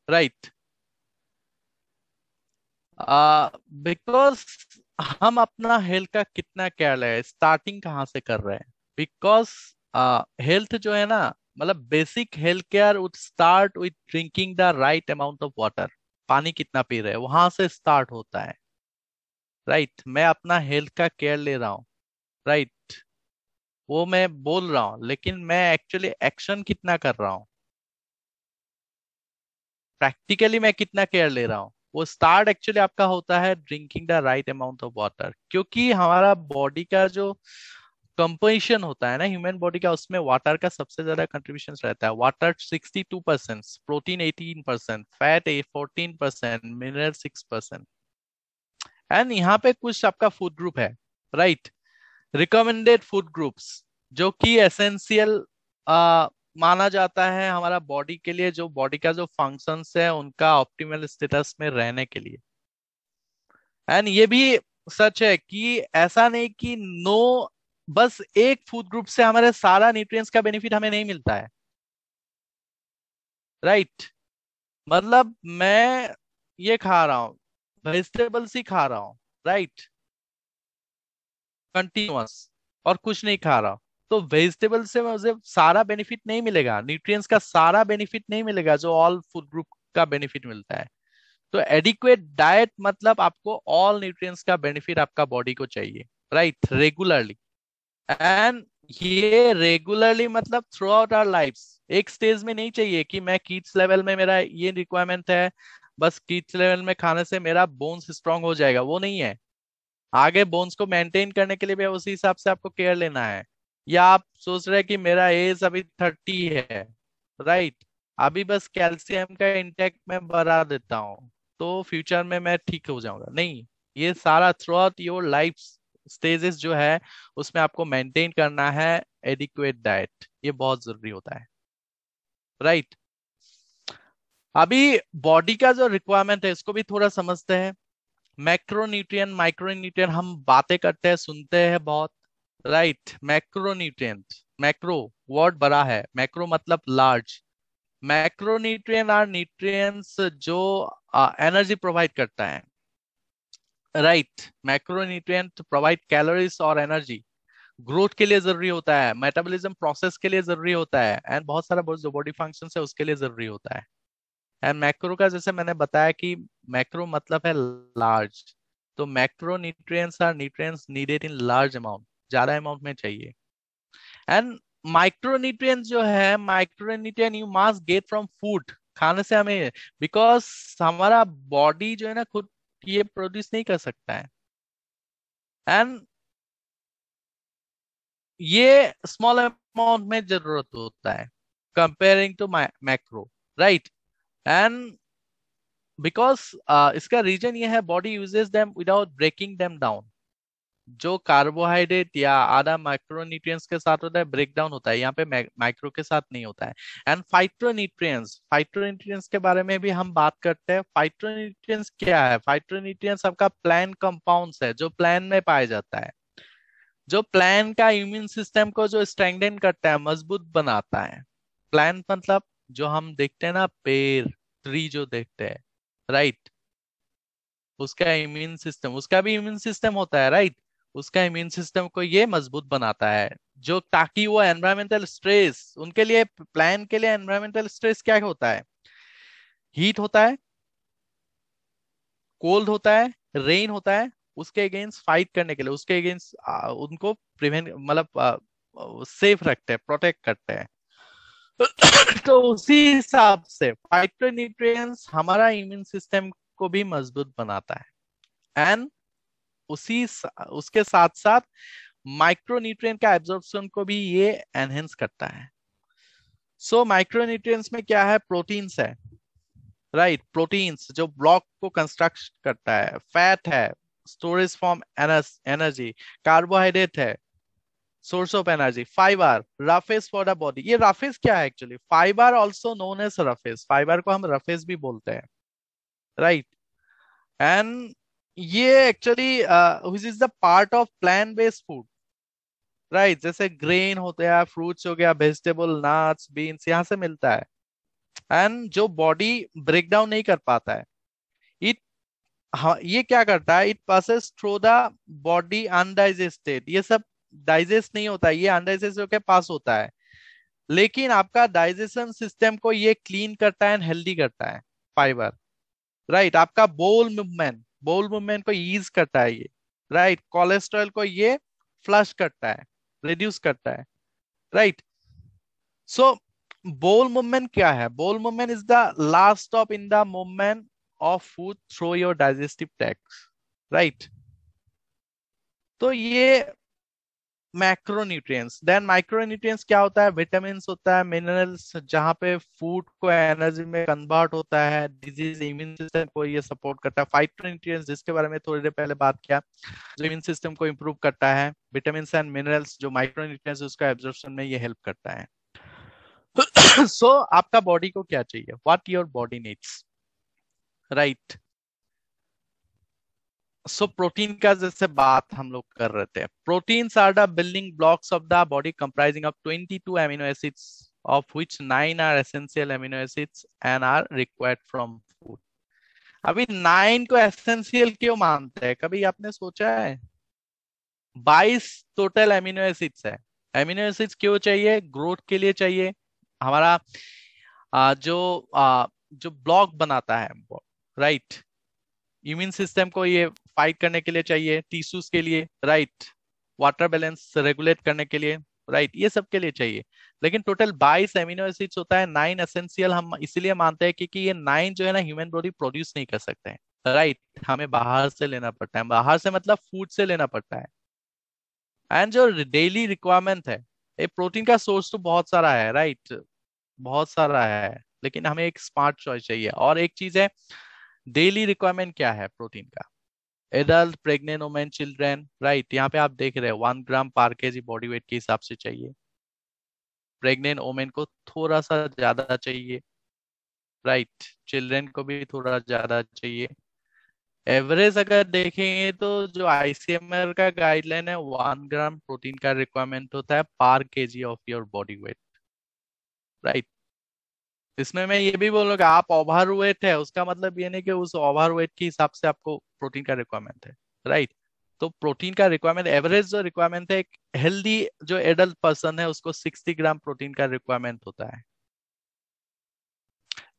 राइट, बिकॉज हम अपना हेल्थ का कितना केयर ले रहे हैं, स्टार्टिंग कहाँ से कर रहे हैं। बिकॉज हेल्थ जो है ना, मतलब basic health care would start with drinking the right amount of water. पानी कितना पी रहे हैं, वहां से स्टार्ट होता है, राइट। मैं अपना हेल्थ का केयर ले रहा हूँ, राइट, वो मैं बोल रहा हूँ, लेकिन मैं एक्चुअली एक्शन कितना कर रहा हूँ, प्रैक्टिकली मैं कितना केयर ले रहा हूँ, वो स्टार्ट एक्चुअली आपका होता है drinking the right amount of water. क्योंकि हमारा बॉडी का जो कंपोजिशन होता है ना ह्यूमन बॉडी का, उसमें वाटर का सबसे ज्यादा कंट्रीब्यूशन रहता है। Water 62%, protein 18%, fat 14%, mineral 6%। And यहाँ पे कुछ आपका फूड ग्रुप है, राइट, रिकमेंडेड फूड ग्रुप्स, जो कि एसेंशियल माना जाता है हमारा बॉडी के लिए, जो बॉडी का जो फंक्शंस है उनका ऑप्टिमल स्टेटस में रहने के लिए। एंड ये भी सच है कि ऐसा नहीं कि नो, बस एक फूड ग्रुप से हमारे सारा न्यूट्रिएंट्स का बेनिफिट हमें नहीं मिलता है, राइट। मतलब मैं ये खा रहा हूँ, वेजिटेबल्स ही खा रहा हूँ, राइट, कंटिन्यूअस, और कुछ नहीं खा रहा हूं, तो वेजिटेबल से मुझे सारा बेनिफिट नहीं मिलेगा, न्यूट्रिएंट्स का सारा बेनिफिट नहीं मिलेगा जो ऑल फूड ग्रुप का बेनिफिट मिलता है। तो एडिक्वेट डाइट मतलब आपको ऑल न्यूट्रिएंट्स का बेनिफिट आपका बॉडी को चाहिए, राइट, रेगुलरली। एंड ये रेगुलरली मतलब थ्रू आउट आवर लाइफ्स, एक स्टेज में नहीं चाहिए कि मैं किड्स लेवल में मेरा ये रिक्वायरमेंट है, बस किड्स लेवल में खाने से मेरा बोन्स स्ट्रांग हो जाएगा, वो नहीं है। आगे बोन्स को मेंटेन करने के लिए भी उसी हिसाब से आपको केयर लेना है। या आप सोच रहे हैं कि मेरा एज अभी 30 है, राइट, अभी बस कैल्शियम का इंटेक में बढ़ा देता हूँ तो फ्यूचर में मैं ठीक हो जाऊंगा, नहीं। ये सारा through out your life stages जो है उसमें आपको मेंटेन करना है एडिक्वेट डाइट, ये बहुत जरूरी होता है, राइट। अभी बॉडी का जो रिक्वायरमेंट है इसको भी थोड़ा समझते हैं। मैक्रोन्यूट्रिएंट माइक्रोन्यूट्रिएंट हम बातें करते हैं, सुनते हैं बहुत, राइट। मैक्रोन्यूट्रिएंट, मैक्रो वर्ड बड़ा है, मैक्रो मतलब लार्ज। मैक्रोन्यूट्रिएंट आर न्यूट्रिएंट्स जो एनर्जी प्रोवाइड करता है, राइट। मैक्रोन्यूट्रिएंट प्रोवाइड कैलोरीज और एनर्जी, ग्रोथ के लिए जरूरी होता है, मेटाबॉलिज्म प्रोसेस के लिए जरूरी होता है, एंड बहुत सारा जो बॉडी फंक्शन है उसके लिए जरूरी होता है। एंड मैक्रो का जैसे मैंने बताया कि मैक्रो मतलब है लार्ज, तो macro nutrients are nutrients needed in large amount, ज्यादा अमाउंट में चाहिए। एंड माइक्रो न्यूट्रिएंट्स जो है, micro nutrient you must get from food, खाने से हमें, बिकॉज हमारा बॉडी जो है ना खुद ये प्रोड्यूस नहीं कर सकता है। एंड ये स्मॉल अमाउंट में जरूरत होता है comparing to macro, right. And because इसका रीजन ये है, body uses them without breaking them down. जो कार्बोहाइड्रेट या आधा माइक्रोन्यूट्रिएंट्स के साथ होता है ब्रेक डाउन होता है, यहाँ पे माइक्रो के साथ नहीं होता है। एंड फाइटोन्यूट्रिएंट्स, फाइटोन्यूट्रिएंट्स के बारे में भी हम बात करते हैं। फाइटोन्यूट्रिएंट्स क्या है? फाइटोन्यूट्रिएंट्स आपका प्लांट कंपाउंड्स है जो प्लांट में पाया जाता है, जो प्लांट का इम्यून सिस्टम को जो स्ट्रेंथन करता है, मजबूत बनाता है। प्लांट मतलब जो हम देखते हैं ना, पेड़, ट्री जो देखते हैं, राइट, उसका इम्यून सिस्टम, उसका भी इम्यून सिस्टम होता है, राइट। उसका इम्यून सिस्टम को ये मजबूत बनाता है, जो ताकि वो एनवायरमेंटल स्ट्रेस, उनके लिए प्लांट के लिए एनवायरमेंटल स्ट्रेस क्या होता है? हीट होता है, कोल्ड होता है, रेन होता है। उसके अगेंस्ट फाइट करने के लिए, उसके अगेंस्ट उनको प्रिवेंट मतलब सेफ रखते हैं, प्रोटेक्ट करते हैं। तो उसी हिसाब से फाइटोन्यूट्रिएंट्स हमारा इम्यून सिस्टम को भी मजबूत बनाता है। एंड उसके साथ साथ माइक्रोन्यूट्रिएंट का एब्जॉर्प्शन को भी ये एनहेंस करता है। सो माइक्रोन्यूट्रिएंट्स में क्या है? प्रोटीन्स है, राइट, प्रोटीन्स जो ब्लॉक को कंस्ट्रक्ट करता है, फैट है, स्टोरेज फॉर्म एनर्जी, कार्बोहाइड्रेट है, source of energy, fiber, roughage for the body. ये रफेज क्या है actually? Fiber also known as roughage, fiber को हम रफेज भी बोलते हैं, राइट। एंड ये actually which is the part of plant based food, right. जैसे ग्रेन होते हैं, फ्रूट्स हो गया, वेजिटेबल, नट्स, बीन्स, यहाँ से मिलता है। एंड जो बॉडी ब्रेक डाउन नहीं कर पाता है, इट, हाँ, ये क्या करता है? It passes through the body undigested, ये सब डाइजेस्ट नहीं होता है, ये अनडाइजेस्ट होकर पास होता है। लेकिन आपका डाइजेशन सिस्टम को ये क्लीन करता है एंड हेल्दी करता है, फाइबर, राइट। आपका बोल मूवमेंट को ईज करता है ये, राइट। कोलेस्ट्रॉल को ये फ्लश करता है, रिड्यूस करता है, राइट। सो बोल मूवमेंट क्या है? बोल movement is the last stop in the movement of food through your digestive tract, right. तो ये मैक्रोन्यूट्रिएंट्स। देन माइक्रोन्यूट्रिएंट्स क्या होता है? विटामिन्स होता है, मिनरल्स, जहाँ पे फूड को एनर्जी में कन्वर्ट होता है, डिजीज इम्यून सिस्टम को ये सपोर्ट करता है। फाइटोन्यूट्रिएंट्स जिसके बारे में थोड़ी देर पहले बात किया, जो इम्यून सिस्टम को इंप्रूव करता है। विटामिन्स एंड मिनरल्स जो माइक्रोन्यूट्रिएंट्स उसका एब्जॉर्प्शन में ये हेल्प करता है। सो आपका बॉडी को क्या चाहिए? What your body needs, right. So protein का जैसे बात हम लोग कर रहे थे, proteins are the building blocks of the body comprising of 22 amino acids, of which 9 are essential amino acids and are required from food. अभी 9 को एसेंशियल क्यों मानते हैं? कभी आपने सोचा है? 22 टोटल एमिनो एसिड्स है। एमिनो एसिड्स क्यों चाहिए? ग्रोथ के लिए चाहिए। हमारा जो ब्लॉक बनाता है, राइट, इम्यून सिस्टम को ये फाइट करने के लिए चाहिए, टिश्यूज के लिए, राइट, वाटर बैलेंस रेगुलेट करने के लिए, राइट, ये सब के लिए चाहिए। लेकिन टोटल 22 एमिनो एसिड्स होता है, 9 एसेंशियल हम इसीलिए मानते हैं क्योंकि ये 9 जो है ना ह्यूमन बॉडी प्रोड्यूस नहीं कर सकते हैं, राइट, हमें बाहर से लेना पड़ता है। बाहर से मतलब फूड से लेना पड़ता है। एंड जो डेली रिक्वायरमेंट है, ये प्रोटीन का सोर्स तो बहुत सारा है, राइट, बहुत सारा है, लेकिन हमें एक स्मार्ट चॉइस चाहिए। और एक चीज है, डेली रिक्वायरमेंट क्या है प्रोटीन का? Adult, pregnant women, children, right, यहाँ पे आप देख रहे हैं 1 ग्राम पर केजी बॉडी वेट के हिसाब से चाहिए। प्रेग्नेंट वुमेन को थोड़ा सा ज्यादा चाहिए, राइट, चिल्ड्रेन को भी थोड़ा ज्यादा चाहिए। एवरेज अगर देखेंगे तो जो आईसीएमआर का गाइडलाइन है, 1 ग्राम प्रोटीन का रिक्वायरमेंट होता है पर KG of your body weight, right. इसमें मैं ये भी बोलूंगा, आप ओवर वेट है उसका मतलब ये नहीं कि उस ओवर वेट के हिसाब से आपको प्रोटीन का रिक्वायरमेंट है, राइट। तो प्रोटीन का रिक्वायरमेंट, एवरेज जो रिक्वायरमेंट है एक हेल्दी जो एडल्ट पर्सन है उसको 60 ग्राम प्रोटीन का रिक्वायरमेंट होता है।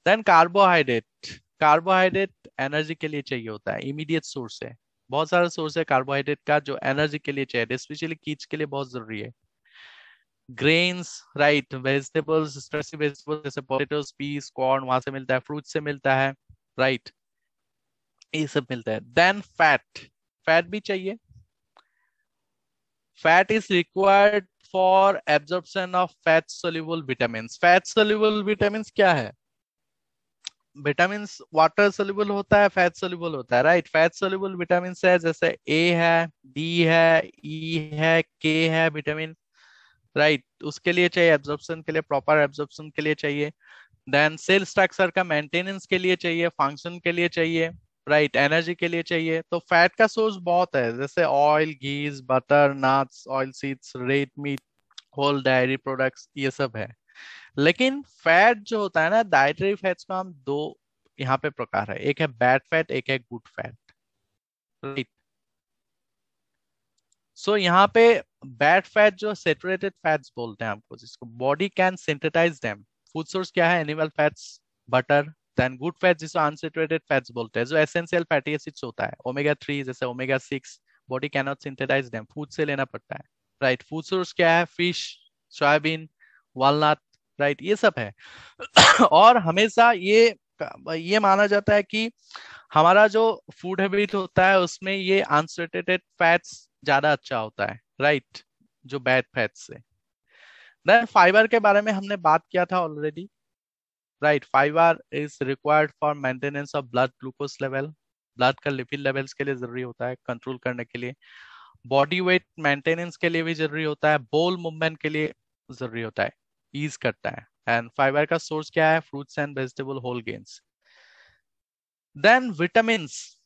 देन कार्बोहाइड्रेट, कार्बोहाइड्रेट एनर्जी के लिए चाहिए होता है, इमीडिएट सोर्स है। बहुत सारा सोर्स है कार्बोहाइड्रेट का जो एनर्जी के लिए चाहिए, स्पेशली कीज के लिए बहुत जरूरी है। Grains, right, vegetables, specific vegetables जैसे पोटैटोस, पीस, कॉर्न, वहां से मिलता है, फ्रूट से मिलता है, राइट, ये सब मिलता है। देन फैट, फैट भी चाहिए। Fat is required for absorption of fat soluble vitamin. Fat soluble vitamin क्या है? विटामिन वाटर सोल्यूबल होता है, फैट सोल्यूबल होता है, राइट। फैट सोल्यूबल विटामिन है जैसे ए है, डी है, ई है, के है विटामिन, राइट, उसके लिए चाहिए, एब्जॉर्प्शन के लिए, प्रॉपर एब्जॉर्प्शन के लिए चाहिए। देन सेल स्ट्रक्चर का मेंटेनेंस के लिए चाहिए, फंक्शन के लिए चाहिए, राइट, एनर्जी के लिए चाहिए। तो फैट का सोर्स बहुत है, जैसे oil, ghees, butter, nuts, oil seeds, red meat, whole dairy products, ये सब है। लेकिन फैट जो होता है ना, डाइटरी फैट्स में हम दो यहाँ पे प्रकार है, एक है बैड फैट, एक है गुड फैट, राइट। सो यहाँ पे बैड फैट जो सेचुरेटेड फैट्स बोलते हैं हमको, जिसको body can synthesize them, food source क्या है? Animal fats, butter. Then good fat जिसको अनसेचुरेटेड फैट्स बोलते हैं, जो एसेंशियल फैटी एसिड्स होता है, ओमेगा 3 जैसे omega 6, body can not synthesize them, food से लेना पड़ता है, राइट। फूड सोर्स क्या है? फिश, सोयाबीन, वालनट, राइट, ये सब है। और हमेशा ये माना जाता है कि हमारा जो फूड हैबिट होता है उसमें ये अनसैचुरेटेड फैट्स ज्यादा अच्छा होता है, राइट, जो बैड फैट्स से। देन फाइबर के बारे में हमने बात किया था already, right. Fibre is required for maintenance of blood glucose level, blood का लिपिड लेवल्स के लिए जरूरी होता है, कंट्रोल करने के लिए। बॉडी वेट मेंटेनेंस के लिए भी जरूरी होता है, बोल मूवमेंट के लिए जरूरी होता है, ईज करता है। एंड फाइबर का सोर्स क्या है? Fruits and vegetable whole grains. Then vitamins,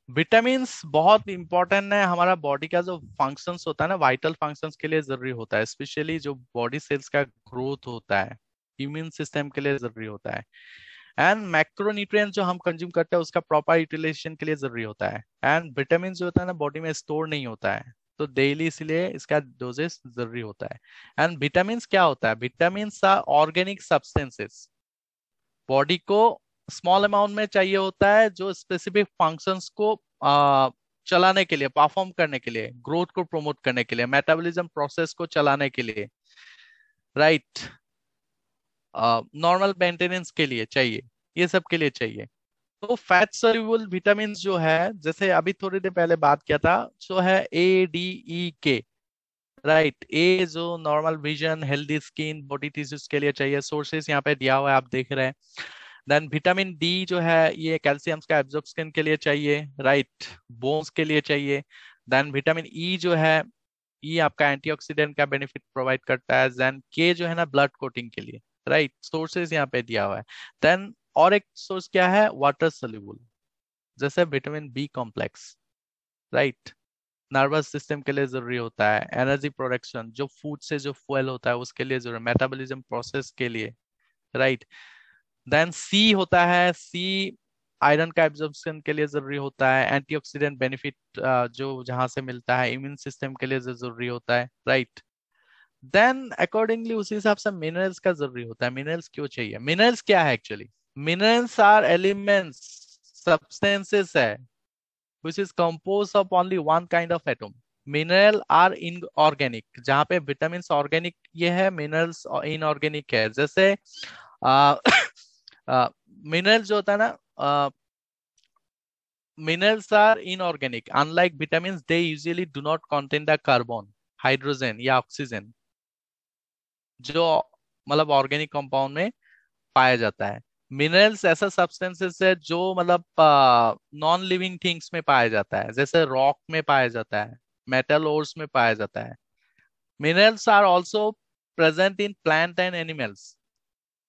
vitamins बहुत इंपॉर्टेंट है, हमारा बॉडी का जो फंक्शंस होता है ना, वाइटल फंक्शंस के लिए जरूरी होता है, स्पेशली जो बॉडी सेल्स का ग्रोथ होता है, इम्यून सिस्टम के लिए जरूरी होता है। एंड मैक्रोन्यूट्रिएंट्स जो हम कंज्यूम करते हैं उसका प्रॉपर यूटिलाइजेशन के लिए जरूरी होता है। एंड विटामिन जो होता है ना बॉडी में स्टोर नहीं होता है, तो डेली इसलिए इसका डोजेस जरूरी होता है। एंड विटामिन क्या होता है? Vitamin are organic substances, body को स्मॉल अमाउंट में चाहिए होता है, जो स्पेसिफिक फंक्शंस को चलाने के लिए, परफॉर्म करने के लिए, ग्रोथ को प्रमोट करने के लिए, मेटाबॉलिज्म प्रोसेस को चलाने के लिए, राइट, नॉर्मल मेंटेनेंस के लिए चाहिए, ये सब के लिए चाहिए। तो फैट सोल्यूबल विटामिन जो है, जैसे अभी थोड़ी देर पहले बात किया था, जो है ADE, राइट, ए जो normal vision, healthy skin, body tissues के लिए चाहिए, सोर्सेस यहाँ पे दिया हुआ है आप देख रहे हैं। देन विटामिन डी जो है ये कैल्शियम का एब्जॉर्प्शन के लिए चाहिए, राइट, बोन्स के लिए चाहिए। देन विटामिन ई जो है, ई आपका एंटीऑक्सीडेंट का बेनिफिट प्रोवाइड करता है। देन के जो है ना ब्लड कोटिंग के लिए, राइट, सोर्सेज यहाँ पे दिया हुआ है। देन और एक सोर्स क्या है? वाटर सोल्यूबल, जैसे vitamin B complex, right, nervous system के लिए जरूरी होता है, एनर्जी प्रोडक्शन, जो फूड से जो fuel होता है उसके लिए जरूरी, मेटाबॉलिज्म प्रोसेस के लिए, राइट। देन सी होता है, सी आयरन का एब्जॉर्प्शन के लिए जरूरी होता है, एंटीऑक्सीडेंट बेनिफिट जो जहां से मिलता है, इम्यून सिस्टम के लिए जो जरूरी होता है, राइट। देन अकॉर्डिंगली उसी हिसाब से मिनरल्स का जरूरी होता है। मिनरल्स क्यों चाहिए? मिनरल्स क्या है actually? Minerals are elements, substances है which is composed of only one kind of atom. Mineral are inorganic, जहाँ पे विटामिन ऑर्गेनिक ये है, मिनरल्स इनऑर्गेनिक है। जैसे मिनरल्स जो होता है ना, minerals are inorganic. Unlike vitamins, they usually do not contain the carbon, hydrogen या ऑक्सीजन जो मतलब ऑर्गेनिक कंपाउंड में पाया जाता है। मिनरल्स ऐसा सब्सटेंसेस है जो मतलब नॉन लिविंग थिंग्स में पाया जाता है, जैसे रॉक में पाया जाता है, मेटल ओर्स में पाया जाता है। Minerals are also present in plant and animals,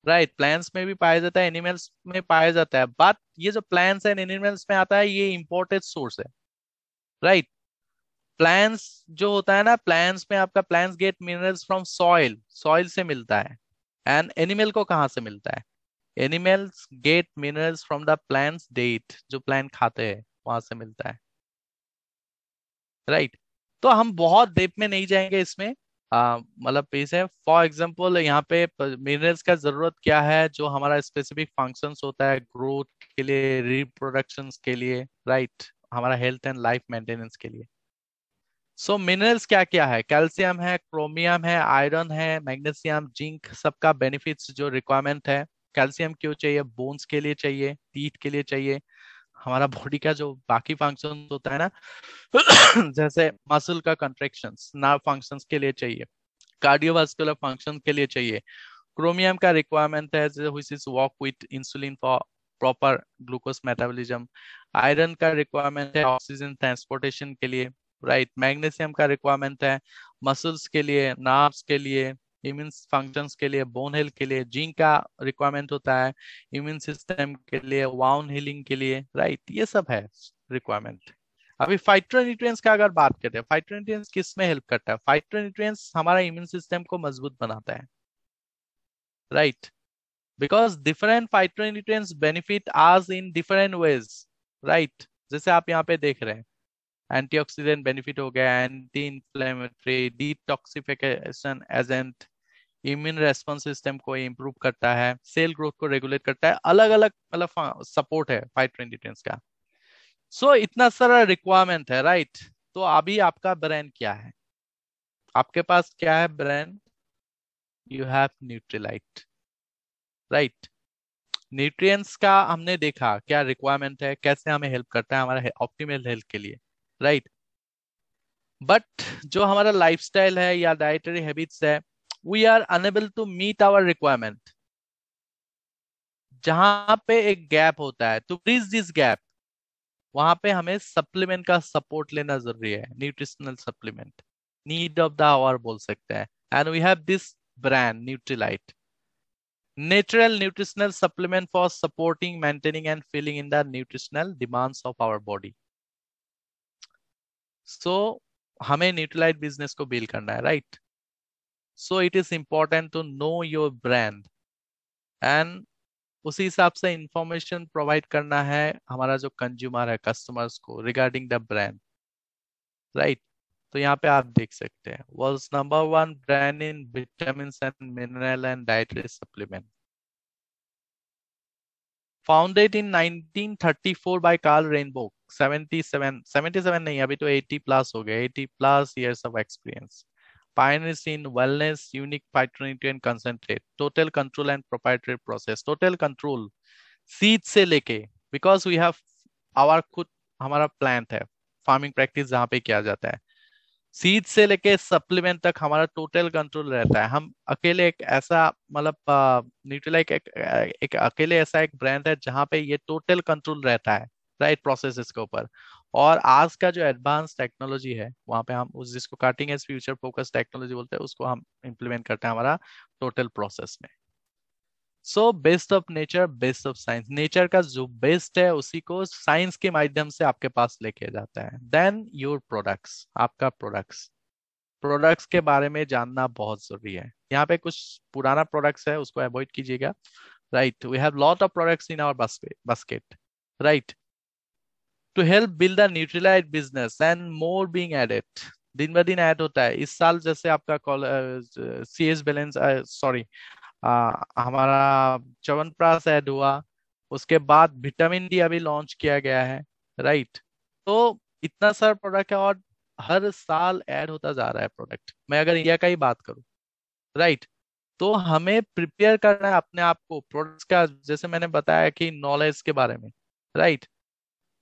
right. Plants में भी पाया जाता है, एनिमल्स में पाया जाता है, बट ये जो प्लांट्स एंड एनिमल्स में आता है ये इंपोर्टेड सोर्स है, राइट। प्लांट्स जो होता है ना, प्लांट्स में आपका plants get minerals from soil, soil से मिलता है। एंड एनिमल को कहाँ से मिलता है? Animals get minerals from the plants that, जो प्लांट खाते हैं वहां से मिलता है, राइट। तो हम बहुत डेप में नहीं जाएंगे इसमें, मतलब इसे फॉर एग्जांपल यहाँ पे मिनरल्स का जरूरत क्या है, जो हमारा स्पेसिफिक फंक्शंस होता है ग्रोथ के लिए, रिप्रोडक्शन के लिए, राइट, हमारा हेल्थ एंड लाइफ मेंटेनेंस के लिए। सो मिनरल्स क्या क्या है? कैल्शियम है, क्रोमियम है, आयरन है, मैग्नीशियम, जिंक, सबका बेनिफिट्स जो रिक्वायरमेंट है। कैल्शियम क्यों चाहिए? बोन्स के लिए चाहिए, टीथ के लिए चाहिए, हमारा बॉडी का जो बाकी फंक्शन होता है ना जैसे मसल का कंट्रेक्शंस, नर्व फंक्शंस के लिए चाहिए, कार्डियोवास्कुलर फंक्शन के लिए चाहिए। क्रोमियम का रिक्वायरमेंट है which is work with insulin for proper glucose metabolism. Iron का रिक्वायरमेंट है ऑक्सीजन ट्रांसपोर्टेशन के लिए, राइट। मैग्नीशियम का रिक्वायरमेंट है मसल्स के लिए, नर्व्स के लिए, इम्यून फंक्शंस के लिए, बोन हेल्थ के लिए। जिंक का रिक्वायरमेंट होता है इम्यून सिस्टम के लिए, वाउंड हीलिंग के लिए, राइट। ये सब है रिक्वायरमेंट। अभी फाइटोन्यूट्रिएंट्स का अगर बात करते हैं, फाइटोन्यूट्रिएंट्स किस में हेल्प करता है? फाइटोन्यूट्रिएंट्स हमारा इम्यून सिस्टम को मजबूत बनाता है, right, because different phytonutrients benefit us in different ways, right. जैसे आप यहाँ पे देख रहे हैं, एंटीऑक्सीडेंट बेनिफिट हो गया, anti inflammatory, detoxification agent, immune response system को इम्प्रूव करता है, सेल ग्रोथ को रेगुलेट करता है, अलग अलग मतलब सपोर्ट है फाइटोन्यूट्रिएंट्स का। सो इतना सारा रिक्वायरमेंट है, राइट। तो अभी आपका ब्रांड क्या है? आपके पास क्या है brand? You have Nutrilite, right. Nutrients का हमने देखा क्या रिक्वायरमेंट है, कैसे हमें हेल्प करता है हमारा ऑप्टिमल हेल्थ के लिए, राइट। बट जो हमारा लाइफस्टाइल है या डाइटरी हैबिट्स है, we are unable to meet our requirement. जहां पे एक गैप होता है, टू ब्रिज दिस गैप, वहां पे हमें सप्लीमेंट का सपोर्ट लेना जरूरी है, nutritional supplement, need of the our बोल सकते हैं। And we have this brand Nutrilite, natural nutritional supplement for supporting, maintaining and filling in the nutritional demands of our body. So हमें न्यूट्रीलाइट बिजनेस को build करना है, right. So it is important to know your brand and उसी हिसाब से information provide करना है हमारा जो कंज्यूमर है, कस्टमर्स को, रिगार्डिंग द ब्रांड, राइट। तो यहाँ पे आप देख सकते हैं, world's number one brand in vitamin and mineral and dietary supplement, founded in 1934 by Carl Rehnborg. 77 नहीं, अभी तो 80 प्लस हो गए, 80 plus years of experience. Pioneers in wellness, unique phytonutrient concentrate, total control and proprietary process, total control seed से लेके, because we have our खुद, हमारा plant है, फार्मिंग प्रैक्टिस जहाँ पे किया जाता है, सीड से लेके सप्लीमेंट तक हमारा टोटल कंट्रोल रहता है। हम अकेले एक ऐसा मतलब न्यूट्रीलाइट एक अकेले ऐसा एक ब्रांड है जहाँ पे ये टोटल कंट्रोल रहता है, राइट, प्रोसेसेस के ऊपर। और आज का जो एडवांस टेक्नोलॉजी है वहाँ पे हम उस जिसको cutting edge future focus technology बोलते हैं, उसको हम इम्प्लीमेंट करते हैं हमारा टोटल प्रोसेस में। So best of nature, best of science, nature का जो बेस्ट है उसी को साइंस के माध्यम से आपके पास लेके जाता है। देन योर प्रोडक्ट्स, आपका प्रोडक्ट्स, प्रोडक्ट्स के बारे में जानना बहुत जरूरी है। यहाँ पे कुछ पुराना प्रोडक्ट्स है उसको अवॉइड कीजिएगा, right. We have lot of products in our basket, right, to help build a Nutrilite's business and more being added. दिन ब दिन ऐड होता है। इस साल जैसे आपका CS बैलेंस, सॉरी, हमारा च्यवनप्राश ऐड हुआ, उसके बाद विटामिन डी अभी लॉन्च किया गया है। राइट, तो इतना सारा प्रोडक्ट है और हर साल ऐड होता जा रहा है प्रोडक्ट। मैं अगर इंडिया का ही बात करूं, राइट, तो हमें प्रिपेयर करना है अपने आप को प्रोडक्ट्स का, जैसे मैंने बताया कि नॉलेज के बारे में। राइट,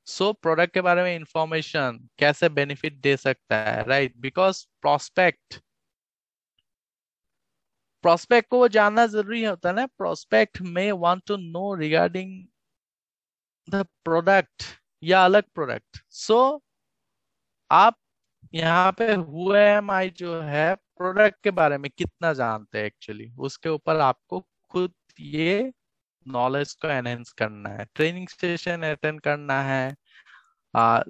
सो प्रोडक्ट के बारे में इंफॉर्मेशन कैसे बेनिफिट दे सकता है। राइट, बिकॉज प्रोस्पेक्ट को वो जानना जरूरी होता है ना। प्रोस्पेक्ट में want to know regarding the product या अलग प्रोडक्ट। सो आप यहाँ पे हुए एम आई जो है प्रोडक्ट के बारे में कितना जानते हैं एक्चुअली, उसके ऊपर आपको खुद ये नॉलेज को एनहेंस करना है। ट्रेनिंग सेशन अटेंड करना है,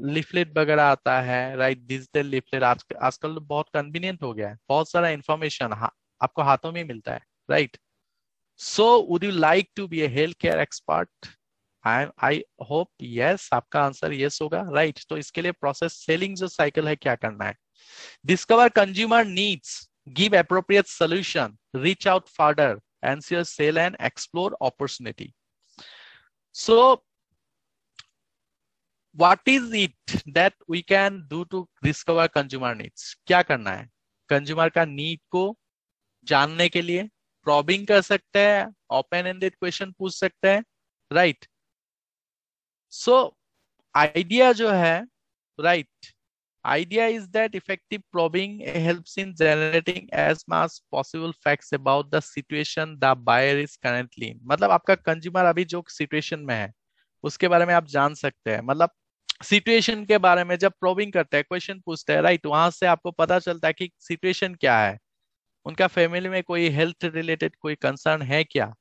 लिफलेट वगैरह आता है। राइट, डिजिटल लिफलेट आजकल तो बहुत कन्वीनियंट हो गया है, बहुत सारा इंफॉर्मेशन आपको हाथों में ही मिलता है। Right, so would you like to be a health care expert? I hope yes, आपका आंसर यस होगा। राइट, तो इसके लिए प्रोसेस सेलिंग जो साइकिल है क्या करना है? Discover consumer needs, give appropriate solution, reach out further, answer sell and explore opportunity. So what is it that we can do to discover consumer needs? क्या करना है कंज्यूमर का नीड को जानने के लिए? प्रॉबिंग कर सकते हैं, ओपन एंडेड क्वेश्चन पूछ सकते हैं। राइट, सो आइडिया जो है, right, idea is that effective probing helps in generating as much possible facts about the situation the buyer is currently in। मतलब आपका कंज्यूमर अभी जो सिचुएशन में है उसके बारे में आप जान सकते हैं। मतलब सिचुएशन के बारे में जब प्रोबिंग करते हैं, क्वेश्चन पूछते हैं, राइट, वहां से आपको पता चलता है कि सिचुएशन क्या है, उनका फैमिली में कोई हेल्थ रिलेटेड कोई कंसर्न है क्या,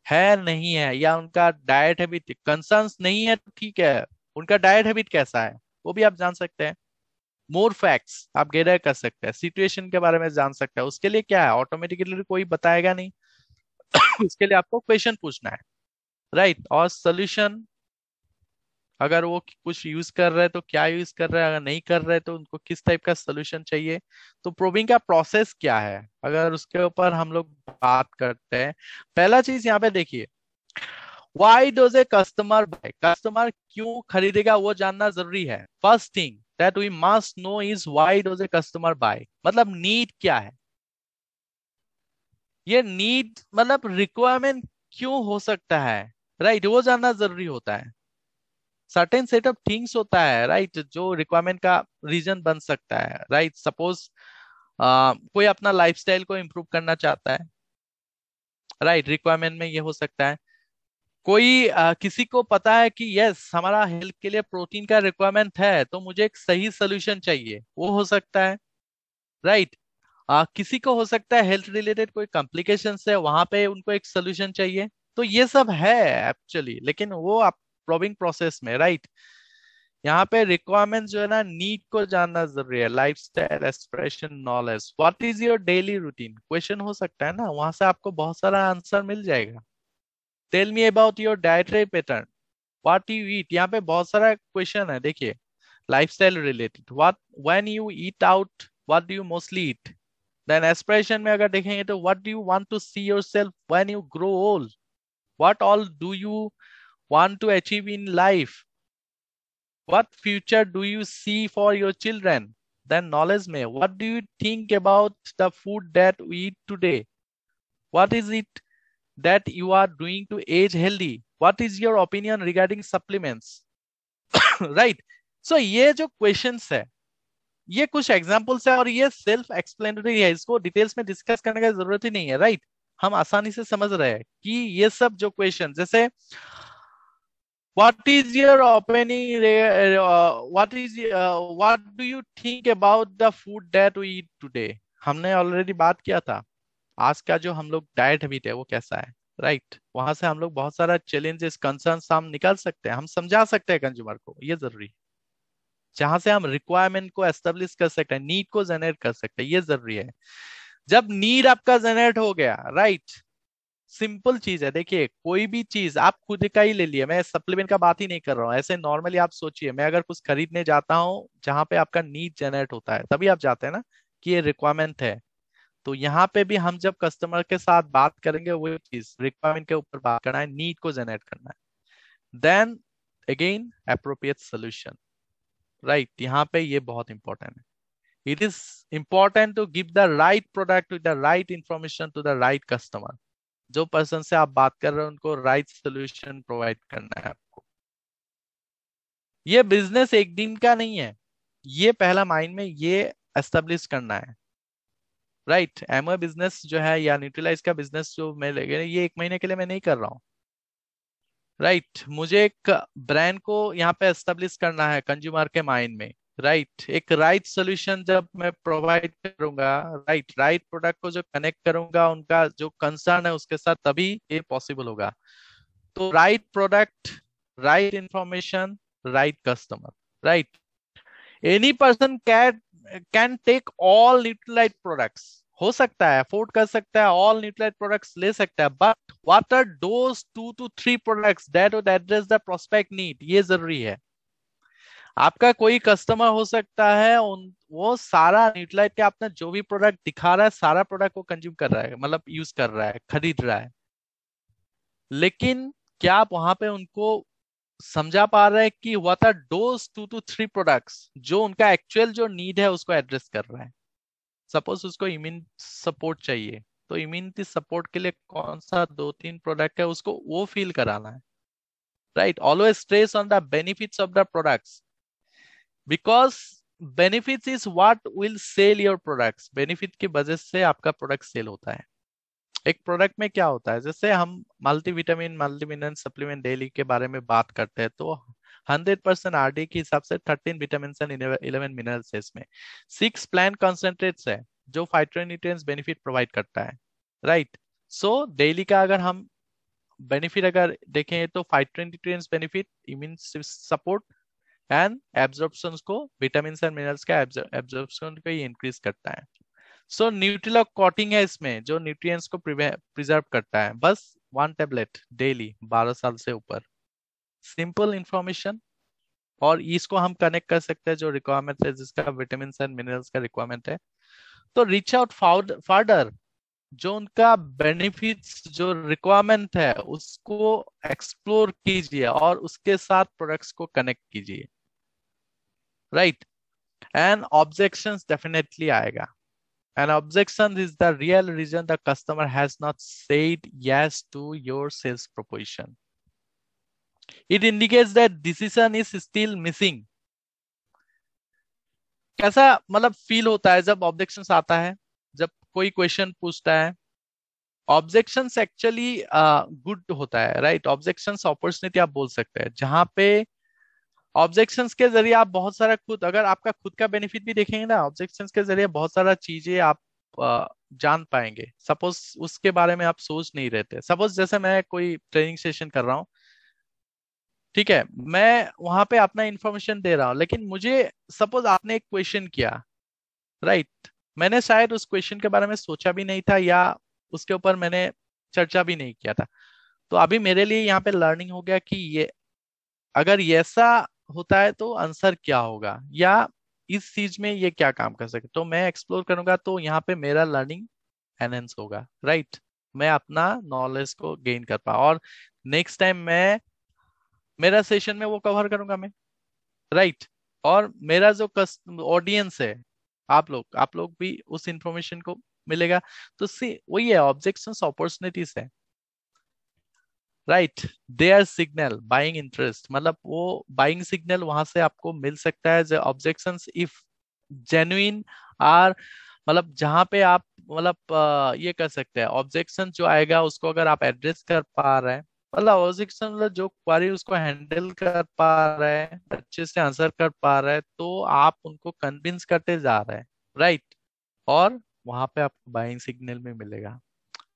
है नहीं है, या उनका डाइट हैबिट कंसर्न्स नहीं है तो ठीक है, उनका डाइट हैबिट कैसा है वो भी आप जान सकते हैं। मोर फैक्ट्स आप गैदर कर सकते हैं, सिचुएशन के बारे में जान सकते हैं। उसके लिए क्या है, ऑटोमेटिकली कोई बताएगा नहीं। उसके लिए आपको क्वेश्चन पूछना है। राइट, और सोल्यूशन, अगर वो कुछ यूज कर रहे हैं तो क्या यूज कर रहे हैं, अगर नहीं कर रहे हैं तो उनको किस टाइप का सोल्यूशन चाहिए। तो प्रोबिंग का प्रोसेस क्या है, अगर उसके ऊपर हम लोग बात करते हैं, पहला चीज यहाँ पे देखिए, why does a customer buy, customer क्यों खरीदेगा वो जानना जरूरी है। First thing that we must know is why does a customer buy, मतलब नीड क्या है। ये नीड मतलब रिक्वायरमेंट क्यों हो सकता है, राइट, वो जानना जरूरी होता है। सर्टेन सेट ऑफ थिंग्स होता है, राइट, जो रिक्वायरमेंट का रीजन बन सकता है। राइट, सपोज कोई अपना लाइफस्टाइल को इम्प्रूव करना चाहता है, राइट, रिक्वायरमेंट में ये हो सकता है। कोई किसी को पता है कि यस हमारा हेल्थ के लिए प्रोटीन का रिक्वायरमेंट है तो मुझे एक सही सोल्यूशन चाहिए, वो हो सकता है। राइट, किसी को हो सकता है हेल्थ रिलेटेड कोई कॉम्प्लिकेशन है, वहां पे उनको एक सोल्यूशन चाहिए। तो ये सब है एक्चुअली, लेकिन वो आप प्रोबिंग प्रोसेस में, राइट, यहाँ पे रिक्वायरमेंट जो है ना, नीड को जानना जरूरी है। Lifestyle, aspiration, knowledge, what is your daily routine, question हो सकता है ना, वहां से आपको बहुत सारा आंसर मिल जाएगा। Tell me about your dietary pattern, what you eat, यहाँ पे बहुत सारा क्वेश्चन है। देखिए, lifestyle related, what, when you eat out, what do you mostly eat. Then aspiration में अगर देखेंगे तो what do you want to see yourself when you grow old, what all do you want to achieve in life, what future do you see for your children? Then knowledge में, what do you think about the food that we eat today? What is it that you are doing to age healthy? What is your opinion regarding supplements? Right? So ये जो questions है, ये कुछ examples है और ये self explanatory है, इसको डिटेल्स में डिस्कस करने का जरूरत ही नहीं है। राइट, हम आसानी से समझ रहे हैं कि ये सब जो क्वेश्चन, जैसे what is your opinion? What do you think about the food that we eat today? हमने ऑलरेडी बात किया था। आज का जो हम लोग डाइट हैबिट है वो कैसा है, राइट, वहां से हम लोग बहुत सारा चैलेंजेस, कंसर्न्स हम निकाल सकते हैं, हम समझा सकते हैं कंज्यूमर को, ये जरूरी है। जहां से हम रिक्वायरमेंट को एस्टेब्लिश कर सकते हैं, नीड को जनरेट कर सकते हैं, ये जरूरी है। जब नीड आपका जनरेट हो गया, राइट, सिंपल चीज है। देखिए कोई भी चीज आप खुद का ही ले लिए, मैं सप्लीमेंट का बात ही नहीं कर रहा हूँ, ऐसे नॉर्मली आप सोचिए, मैं अगर कुछ खरीदने जाता हूँ जहां पे आपका नीड जनरेट होता है तभी आप जाते हैं ना, कि ये रिक्वायरमेंट है। तो यहाँ पे भी हम जब कस्टमर के साथ बात करेंगे वो चीज रिक्वायरमेंट के ऊपर बात करना है, नीड को जनरेट करना है, then again appropriate solution. Right, यहाँ पे ये बहुत इंपॉर्टेंट है। It is important to give the right product with the right information to the right customer. जो पर्सन से आप बात कर रहे हो उनको राइट सोल्यूशन प्रोवाइड करना है आपको। ये बिजनेस एक दिन का नहीं है, ये पहला माइंड में ये एस्टेब्लिश करना है। राइट, एमओ बिजनेस जो है या न्यूट्रलाइज का बिजनेस जो मैं लगे, ये एक महीने के लिए मैं नहीं कर रहा हूँ। राइट, मुझे एक ब्रांड को यहाँ पे एस्टेब्लिश करना है कंज्यूमर के माइंड में। राइट, एक राइट सोल्यूशन जब मैं प्रोवाइड करूंगा, राइट राइट प्रोडक्ट को जो कनेक्ट करूंगा उनका जो कंसर्न है उसके साथ, तभी ये पॉसिबल होगा। तो right product, right information, right customer. Right, any person can take all Nutrilite products, हो सकता है अफोर्ड कर सकता है, ऑल न्यूट्रलाइट प्रोडक्ट्स ले सकता है, but what are those 2 to 3 products that would address the prospect need, ये जरूरी है। आपका कोई कस्टमर हो सकता है उन वो सारा न्यूट्रलाइट के आपने जो भी प्रोडक्ट दिखा रहा है सारा प्रोडक्ट वो कंज्यूम कर रहा है, मतलब यूज कर रहा है, खरीद रहा है, लेकिन क्या आप वहां पे उनको समझा पा रहे हैं कि what are those 2 to 3 products जो उनका एक्चुअल जो नीड है उसको एड्रेस कर रहा है। सपोज उसको इम्यून सपोर्ट चाहिए, तो इम्यूनिटी सपोर्ट के लिए कौन सा 2 3 प्रोडक्ट है उसको वो फील कराना है। Right, always stress on the benefits of the products, because benefits is what will sell your products. Benefit की वजह से आपका प्रोडक्ट सेल होता है। एक प्रोडक्ट में क्या होता है, जैसे हम मल्टीविटामिन मल्टीमिनरल सप्लीमेंट डेली के बारे में बात करते हैं, तो 100% आरडी के हिसाब से 13 विटामिन एंड 11 मिनरल्स है इसमें, 6 प्लांट कॉन्सेंट्रेट्स है जो फाइटोन्यूट्रिएंट्स बेनिफिट प्रोवाइड करता है। राइट, सो डेली का अगर हम बेनिफिट अगर देखें तो phytonutrients benefit, immune support and absorption को, विटामिन एंड मिनरल्स का एब्जॉर्प्शन को ये इंक्रीज करता है। सो न्यूट्रिलॉक कोटिंग है इसमें जो न्यूट्रिएंट्स को प्रिजर्व करता है, बस 1 टेबलेट डेली 12 साल से ऊपर। सिंपल इंफॉर्मेशन, और इसको हम कनेक्ट कर सकते हैं जो रिक्वायरमेंट है जिसका विटामिन एंड मिनरल्स का रिक्वायरमेंट है। तो रीच आउट फार्दर, जो उनका बेनिफिट्स जो रिक्वायरमेंट है उसको एक्सप्लोर कीजिए और उसके साथ प्रोडक्ट्स को कनेक्ट कीजिए। राइट, एंड ऑब्जेक्शंस डेफिनेटली आएगा। An objection is the real reason the customer has not said yes to your sales proposition. It indicates that decision is still missing. कैसा मतलब फील होता है जब ऑब्जेक्शंस आता है, जब कोई क्वेश्चन पूछता है। ऑब्जेक्शंस एक्चुअली गुड होता है। राइट, ऑब्जेक्शंस अपॉर्चुनिटी आप बोल सकते हैं, जहां पे ऑब्जेक्शंस के जरिए आप बहुत सारा खुद, अगर आपका खुद का बेनिफिट भी देखेंगे ना, ऑब्जेक्शंस के जरिए बहुत सारा चीजें आप जान पाएंगे। सपोज उसके बारे में आप सोच नहीं रहे थे। सपोज जैसे मैं कोई ट्रेनिंग सेशन कर रहा हूँ, ठीक है, मैं वहां पे अपना इंफॉर्मेशन दे रहा हूँ, लेकिन मुझे सपोज आपने एक क्वेश्चन किया, राइट, मैंने शायद उस क्वेश्चन के बारे में सोचा भी नहीं था या उसके ऊपर मैंने चर्चा भी नहीं किया था। तो अभी मेरे लिए यहाँ पे लर्निंग हो गया कि ये अगर ये ऐसा होता है तो आंसर क्या होगा, या इस चीज में ये क्या काम कर सके, तो मैं एक्सप्लोर करूंगा, तो यहाँ पे मेरा लर्निंग एनहेंस होगा। राइट, मैं अपना नॉलेज को गेन कर पाऊँ और नेक्स्ट टाइम मैं मेरा सेशन में वो कवर करूंगा मैं। राइट, और मेरा जो ऑडियंस है, आप लोग भी उस इंफॉर्मेशन को मिलेगा। तो सी वही है, ऑब्जेक्शंस अपॉर्चुनिटीज है। Right, they are signal buying interest, मतलब वो बाइंग सिग्नल वहां से आपको मिल सकता है। जो ऑब्जेक्शंस इफ जेन्युइन आर, मतलब जहां पे आप मतलब ये कर सकते हैं, ऑब्जेक्शन जो आएगा उसको अगर आप एड्रेस कर पा रहे हैं, मतलब ऑब्जेक्शन मतलब जो क्वारी उसको हैंडल कर पा रहे हैं, अच्छे से आंसर कर पा रहे हैं, तो आप उनको कन्विंस करते जा रहे हैं। राइट, और वहां पे आपको बाइंग सिग्नल में मिलेगा।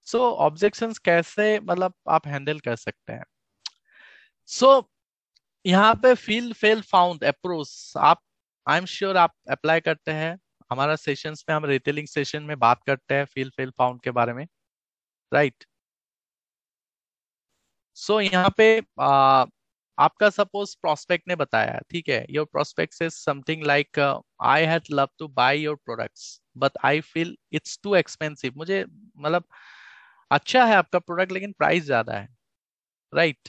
सो ऑब्जेक्शंस कैसे मतलब आप हैंडल कर सकते हैं। सो यहाँ पे फील फेल फाउंड अप्रोच आप, आई एम श्योर आप अप्लाई करते हैं। हमारा सेशंस में हम रिटेलिंग सेशन में बात करते हैं फील फेल फाउंड के बारे में। राइट, सो यहाँ पे आपका सपोज प्रोस्पेक्ट ने बताया, ठीक है, योर प्रोस्पेक्ट से something like I had love to buy your products but I feel it's too expensive, मुझे मतलब अच्छा है आपका प्रोडक्ट लेकिन प्राइस ज्यादा है, राइट।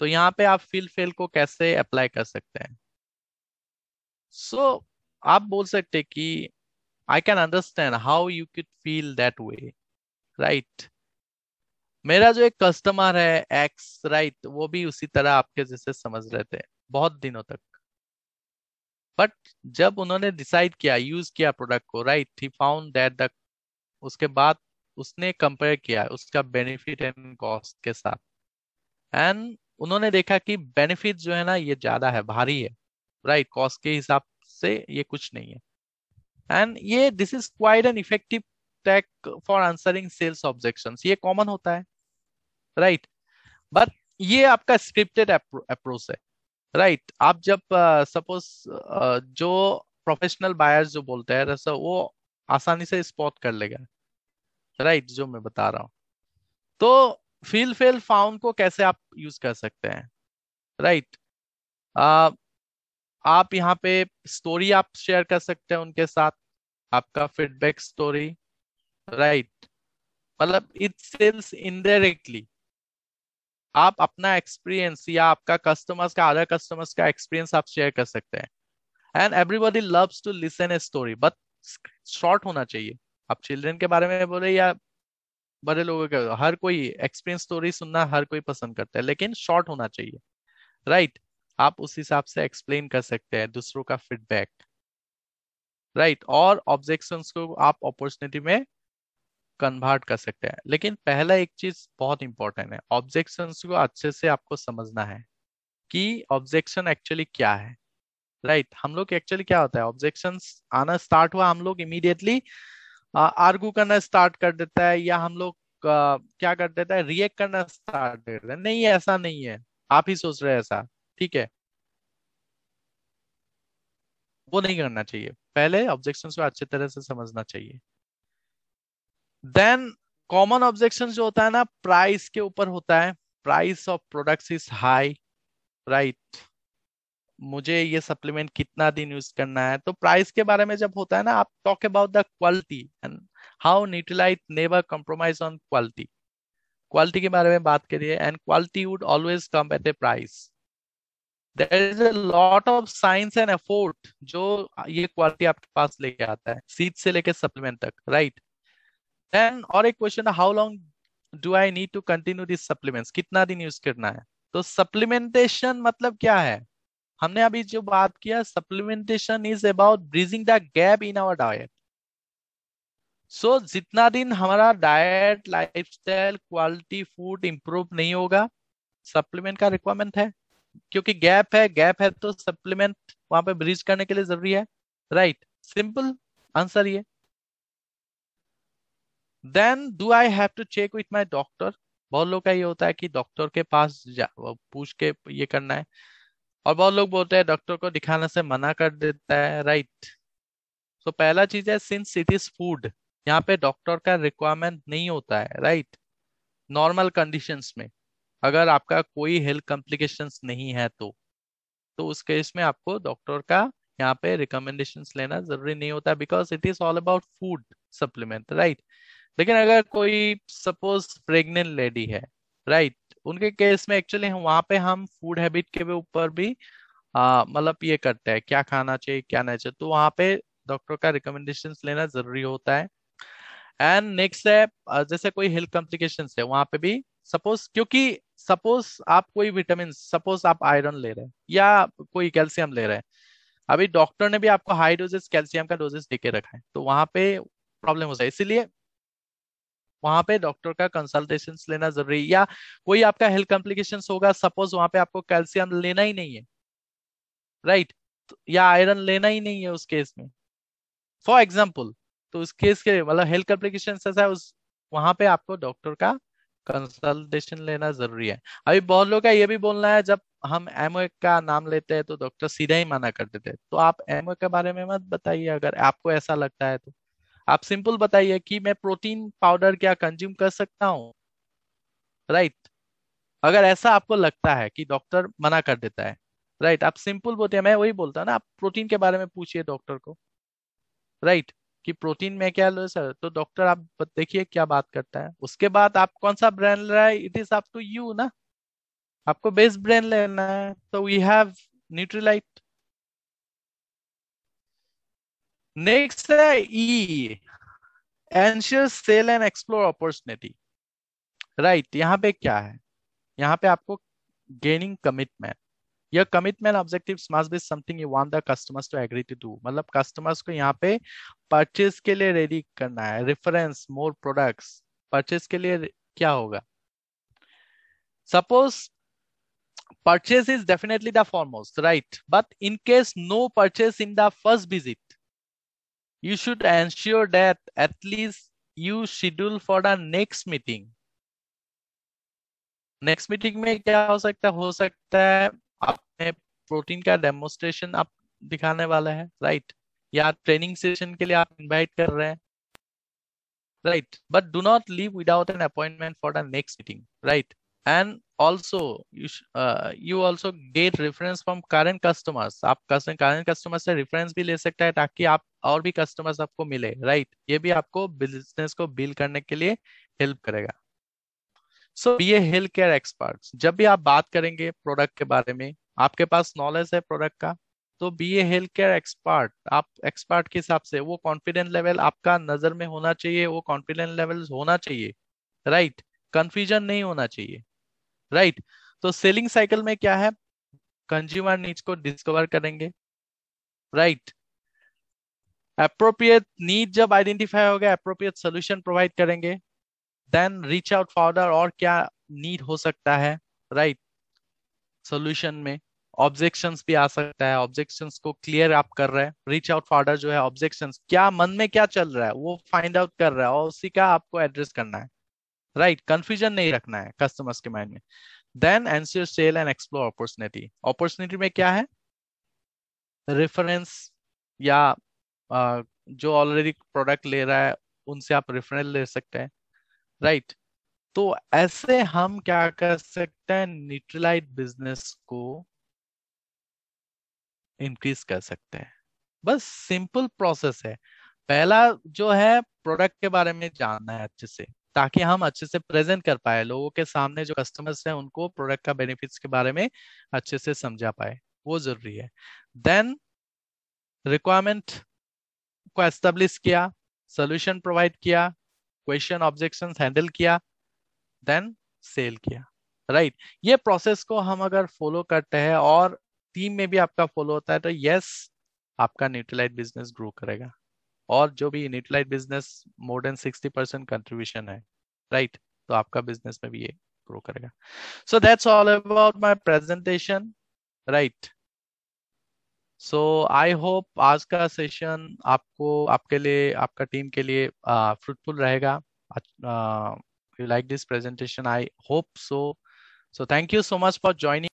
तो यहाँ पे आप फील फेल को कैसे अप्लाई कर सकते हैं? सो आप बोल सकते कि I can understand how you could feel that way, right. मेरा जो एक कस्टमर है एक्स, राइट, वो भी उसी तरह आपके जैसे समझ रहे थे बहुत दिनों तक, बट जब उन्होंने डिसाइड किया, यूज किया प्रोडक्ट को, right, he found that the, उसके बाद उसने कंपेयर किया उसका बेनिफिट एंड कॉस्ट के साथ, एंड उन्होंने देखा कि बेनिफिट जो है ना ये ज्यादा है, भारी है, राइट, कॉस्ट के हिसाब से ये कुछ नहीं है। एंड ये this is quite an effective tech for answering sales objections, ये कॉमन होता है, राइट। बट ये आपका स्क्रिप्टेड अप्रोच है, राइट। आप जब सपोज जो प्रोफेशनल बायर्स जो बोलते हैं वैसा वो आसानी से स्पॉट कर लेगा, राइट, जो मैं बता रहा हूँ। तो फील फेल फाउंड को कैसे आप यूज कर सकते हैं, राइट। आप यहाँ पे स्टोरी आप शेयर कर सकते हैं उनके साथ, आपका फीडबैक स्टोरी, राइट, मतलब इट सेल्स इनडायरेक्टली, आप अपना एक्सपीरियंस या आपका कस्टमर्स का, अदर कस्टमर्स का एक्सपीरियंस आप शेयर कर सकते हैं। And everybody loves to listen a story but short होना चाहिए। आप चिल्ड्रन के बारे में बोले या बड़े लोगों के, हर कोई एक्सपीरियंस स्टोरी सुनना हर कोई पसंद करता है, लेकिन शॉर्ट होना चाहिए, राइट। आप उस हिसाब से एक्सप्लेन कर सकते हैं दूसरों का फीडबैक, राइट, और ऑब्जेक्शंस को आप अपॉर्चुनिटी में कन्वर्ट कर सकते हैं। लेकिन पहला एक चीज बहुत इंपॉर्टेंट है, ऑब्जेक्शंस को अच्छे से आपको समझना है कि ऑब्जेक्शन एक्चुअली क्या है, राइट। हम लोग एक्चुअली क्या होता है, ऑब्जेक्शंस आना स्टार्ट हुआ, हम लोग इमीडिएटली आर्गू करना स्टार्ट कर देता है, या हम लोग क्या कर देता है, रिएक्ट करना स्टार्ट कर देता है, नहीं ऐसा नहीं है, आप ही सोच रहे हैं ऐसा, ठीक है, वो नहीं करना चाहिए। पहले ऑब्जेक्शंस को अच्छी तरह से समझना चाहिए। देन कॉमन ऑब्जेक्शन जो होता है ना, प्राइस के ऊपर होता है, price of products is high, right, मुझे ये सप्लीमेंट कितना दिन यूज करना है। तो प्राइस के बारे में जब होता है ना, आप talk about the quality and how Nutrilite never compromise on quality, quality के बारे में बात करिए, एंड quality would always come at a price. There is a lot of science and effort जो ये क्वालिटी आपके पास लेके आता है, सीड से लेके सप्लीमेंट तक, राइट। देन और एक question, how long do I need to continue this supplements, कितना दिन यूज करना है। तो सप्लीमेंटेशन मतलब क्या है, हमने अभी जो बात किया, supplementation is about bridging the gap in our diet. So जितना दिन हमारा diet, lifestyle, quality food improve नहीं होगा, सप्लीमेंट का रिक्वायरमेंट है, क्योंकि गैप है तो सप्लीमेंट वहां पे ब्रिज करने के लिए जरूरी है, राइट, सिंपल आंसर ये। Then do I have to check with my doctor, बहुत लोग का ये होता है कि डॉक्टर के पास पूछ के ये करना है, और बहुत लोग बोलते हैं डॉक्टर को दिखाने से मना कर देता है, राइट। तो पहला चीज है, सिंस इट इज फूड, यहाँ पे डॉक्टर का रिक्वायरमेंट नहीं होता है, राइट। नॉर्मल कंडीशंस में अगर आपका कोई हेल्थ कॉम्प्लिकेशंस नहीं है तो उस केस में आपको डॉक्टर का यहाँ पे रिकमेंडेशंस लेना जरूरी नहीं होता, because it is all about food supplement, right. लेकिन अगर कोई सपोज प्रेग्नेंट लेडी है, राइट, उनके केस में एक्चुअली वहां पे हम फूड हैबिट के ऊपर भी मतलब ये करते हैं, क्या खाना चाहिए क्या नहीं चाहिए, तो वहां पे डॉक्टर का रिकमेंडेशंस लेना जरूरी होता है। एंड नेक्स्ट है, जैसे कोई हेल्थ कॉम्प्लिकेशंस है वहां पे भी, सपोज, क्योंकि सपोज आप कोई विटामिन, सपोज आप आयरन ले रहे हैं या कोई कैल्शियम ले रहे हैं, अभी डॉक्टर ने भी आपको हाई डोजेस कैल्शियम का डोजेस देके रखा है, तो वहां पे प्रॉब्लम हो जाए, इसीलिए वहां पे डॉक्टर का कंसल्टेशन लेना जरूरी है। या कोई आपका हेल्थ कॉम्प्लिकेशंस होगा, सपोज वहां पे आपको कैल्शियम लेना ही नहीं है, राइट, या आयरन लेना ही नहीं है उस केस में, फॉर एग्जाम्पल, तो उस केस के मतलब हेल्थ कॉम्प्लिकेशन ऐसा है, उस वहां पे आपको डॉक्टर का कंसल्टेशन लेना जरूरी है। अभी बहुत लोग का ये भी बोलना है, जब हम एमओ का नाम लेते हैं तो डॉक्टर सीधा ही मना कर देते हैं, तो आप एमओ के बारे में मत बताइए, अगर आपको ऐसा लगता है तो आप सिंपल बताइए कि मैं प्रोटीन पाउडर क्या कंज्यूम कर सकता हूँ, राइट। अगर ऐसा आपको लगता है कि डॉक्टर मना कर देता है, राइट, आप सिंपल बोलते हैं, मैं वही बोलता हूं ना, आप प्रोटीन के बारे में पूछिए डॉक्टर को, राइट, कि प्रोटीन में क्या लो सर, तो डॉक्टर आप देखिए क्या बात करता है, उसके बाद आप कौन सा ब्रांड ले रहा है, it is up to you ना, आपको बेस्ट ब्रांड लेना है, तो वी हैव न्यूट्रीलाइट। नेक्स्ट है E, ensure sale and explore opportunity, right. यहाँ पे क्या है, यहाँ पे आपको gaining commitment, your commitment objectives must be something you want the customers to agree to do, मतलब कस्टमर्स को यहाँ पे परचेज के लिए रेडी करना है, रेफरेंस मोर प्रोडक्ट्स, परचेज के लिए क्या होगा, suppose purchase is definitely the foremost, right, but in case no purchase in the first visit, you should ensure that at least you schedule for the next meeting। Next meeting में क्या हो सकता है आपने प्रोटीन का demonstration आप दिखाने वाला है, राइट, या ट्रेनिंग सेशन के लिए आप इनवाइट कर रहे हैं, right, but do not leave without an appointment for the next meeting, right. And also you also get reference from current customers, आप करंट कस्टमर से रेफरेंस भी ले सकता है ताकि आप और भी कस्टमर्स आपको मिले, राइट, ये भी आपको बिजनेस को बिल्ड करने के लिए हेल्प करेगा। सो B a health care expert, जब भी आप बात करेंगे प्रोडक्ट के बारे में, आपके पास नॉलेज है प्रोडक्ट का, तो B a health care expert, आप एक्सपर्ट के हिसाब से वो कॉन्फिडेंस लेवल आपका नजर में होना चाहिए, वो कॉन्फिडेंस लेवल होना चाहिए, राइट, कंफ्यूजन नहीं होना चाहिए, राइट। तो सेलिंग साइकिल में क्या है, कंज्यूमर नीड्स को डिस्कवर करेंगे, राइट, अप्रोप्रिएट नीड जब आइडेंटिफाई हो गया, अप्रोप्रिएट सोल्यूशन प्रोवाइड करेंगे, देन रीच आउट फॉर्दर, और क्या नीड हो सकता है, राइट, सॉल्यूशन में ऑब्जेक्शंस भी आ सकता है, ऑब्जेक्शंस को क्लियर आप कर रहे हैं, रीच आउट फॉर्दर जो है ऑब्जेक्शंस, क्या मन में क्या चल रहा है वो फाइंड आउट कर रहा है और उसी का आपको एड्रेस करना है, राइट, कंफ्यूजन नहीं रखना है कस्टमर्स के माइंड में। Then ensure sale and explore opportunity, opportunity में क्या है, रेफरेंस, या जो ऑलरेडी प्रोडक्ट ले रहा है उनसे आप रेफरेंस ले सकते हैं, राइट। तो ऐसे हम क्या कर सकते हैं, न्यूट्रीलाइट बिजनेस को इंक्रीज कर सकते हैं, बस सिंपल प्रोसेस है। पहला जो है प्रोडक्ट के बारे में जानना है अच्छे से, ताकि हम अच्छे से प्रेजेंट कर पाए लोगों के सामने, जो कस्टमर्स हैं उनको प्रोडक्ट का बेनिफिट्स के बारे में अच्छे से समझा पाए, वो जरूरी है। देन रिक्वायरमेंट को एस्टेब्लिश किया, सोल्यूशन प्रोवाइड किया, क्वेश्चन ऑब्जेक्शंस हैंडल किया, देन सेल किया, राइट। ये प्रोसेस को हम अगर फॉलो करते हैं और टीम में भी आपका फॉलो होता है, तो यस, आपका न्यूट्रीलाइट बिजनेस ग्रो करेगा, और जो भी Nutrilite business more than 60% contribution है, राइट, तो आपका बिजनेस में भी ये ग्रो करेगा। So that's all about my presentation, right. So I hope आज का सेशन आपको, आपके लिए, आपका टीम के लिए फ्रूटफुल रहेगा। You like this presentation, I hope so. So thank you so much for joining.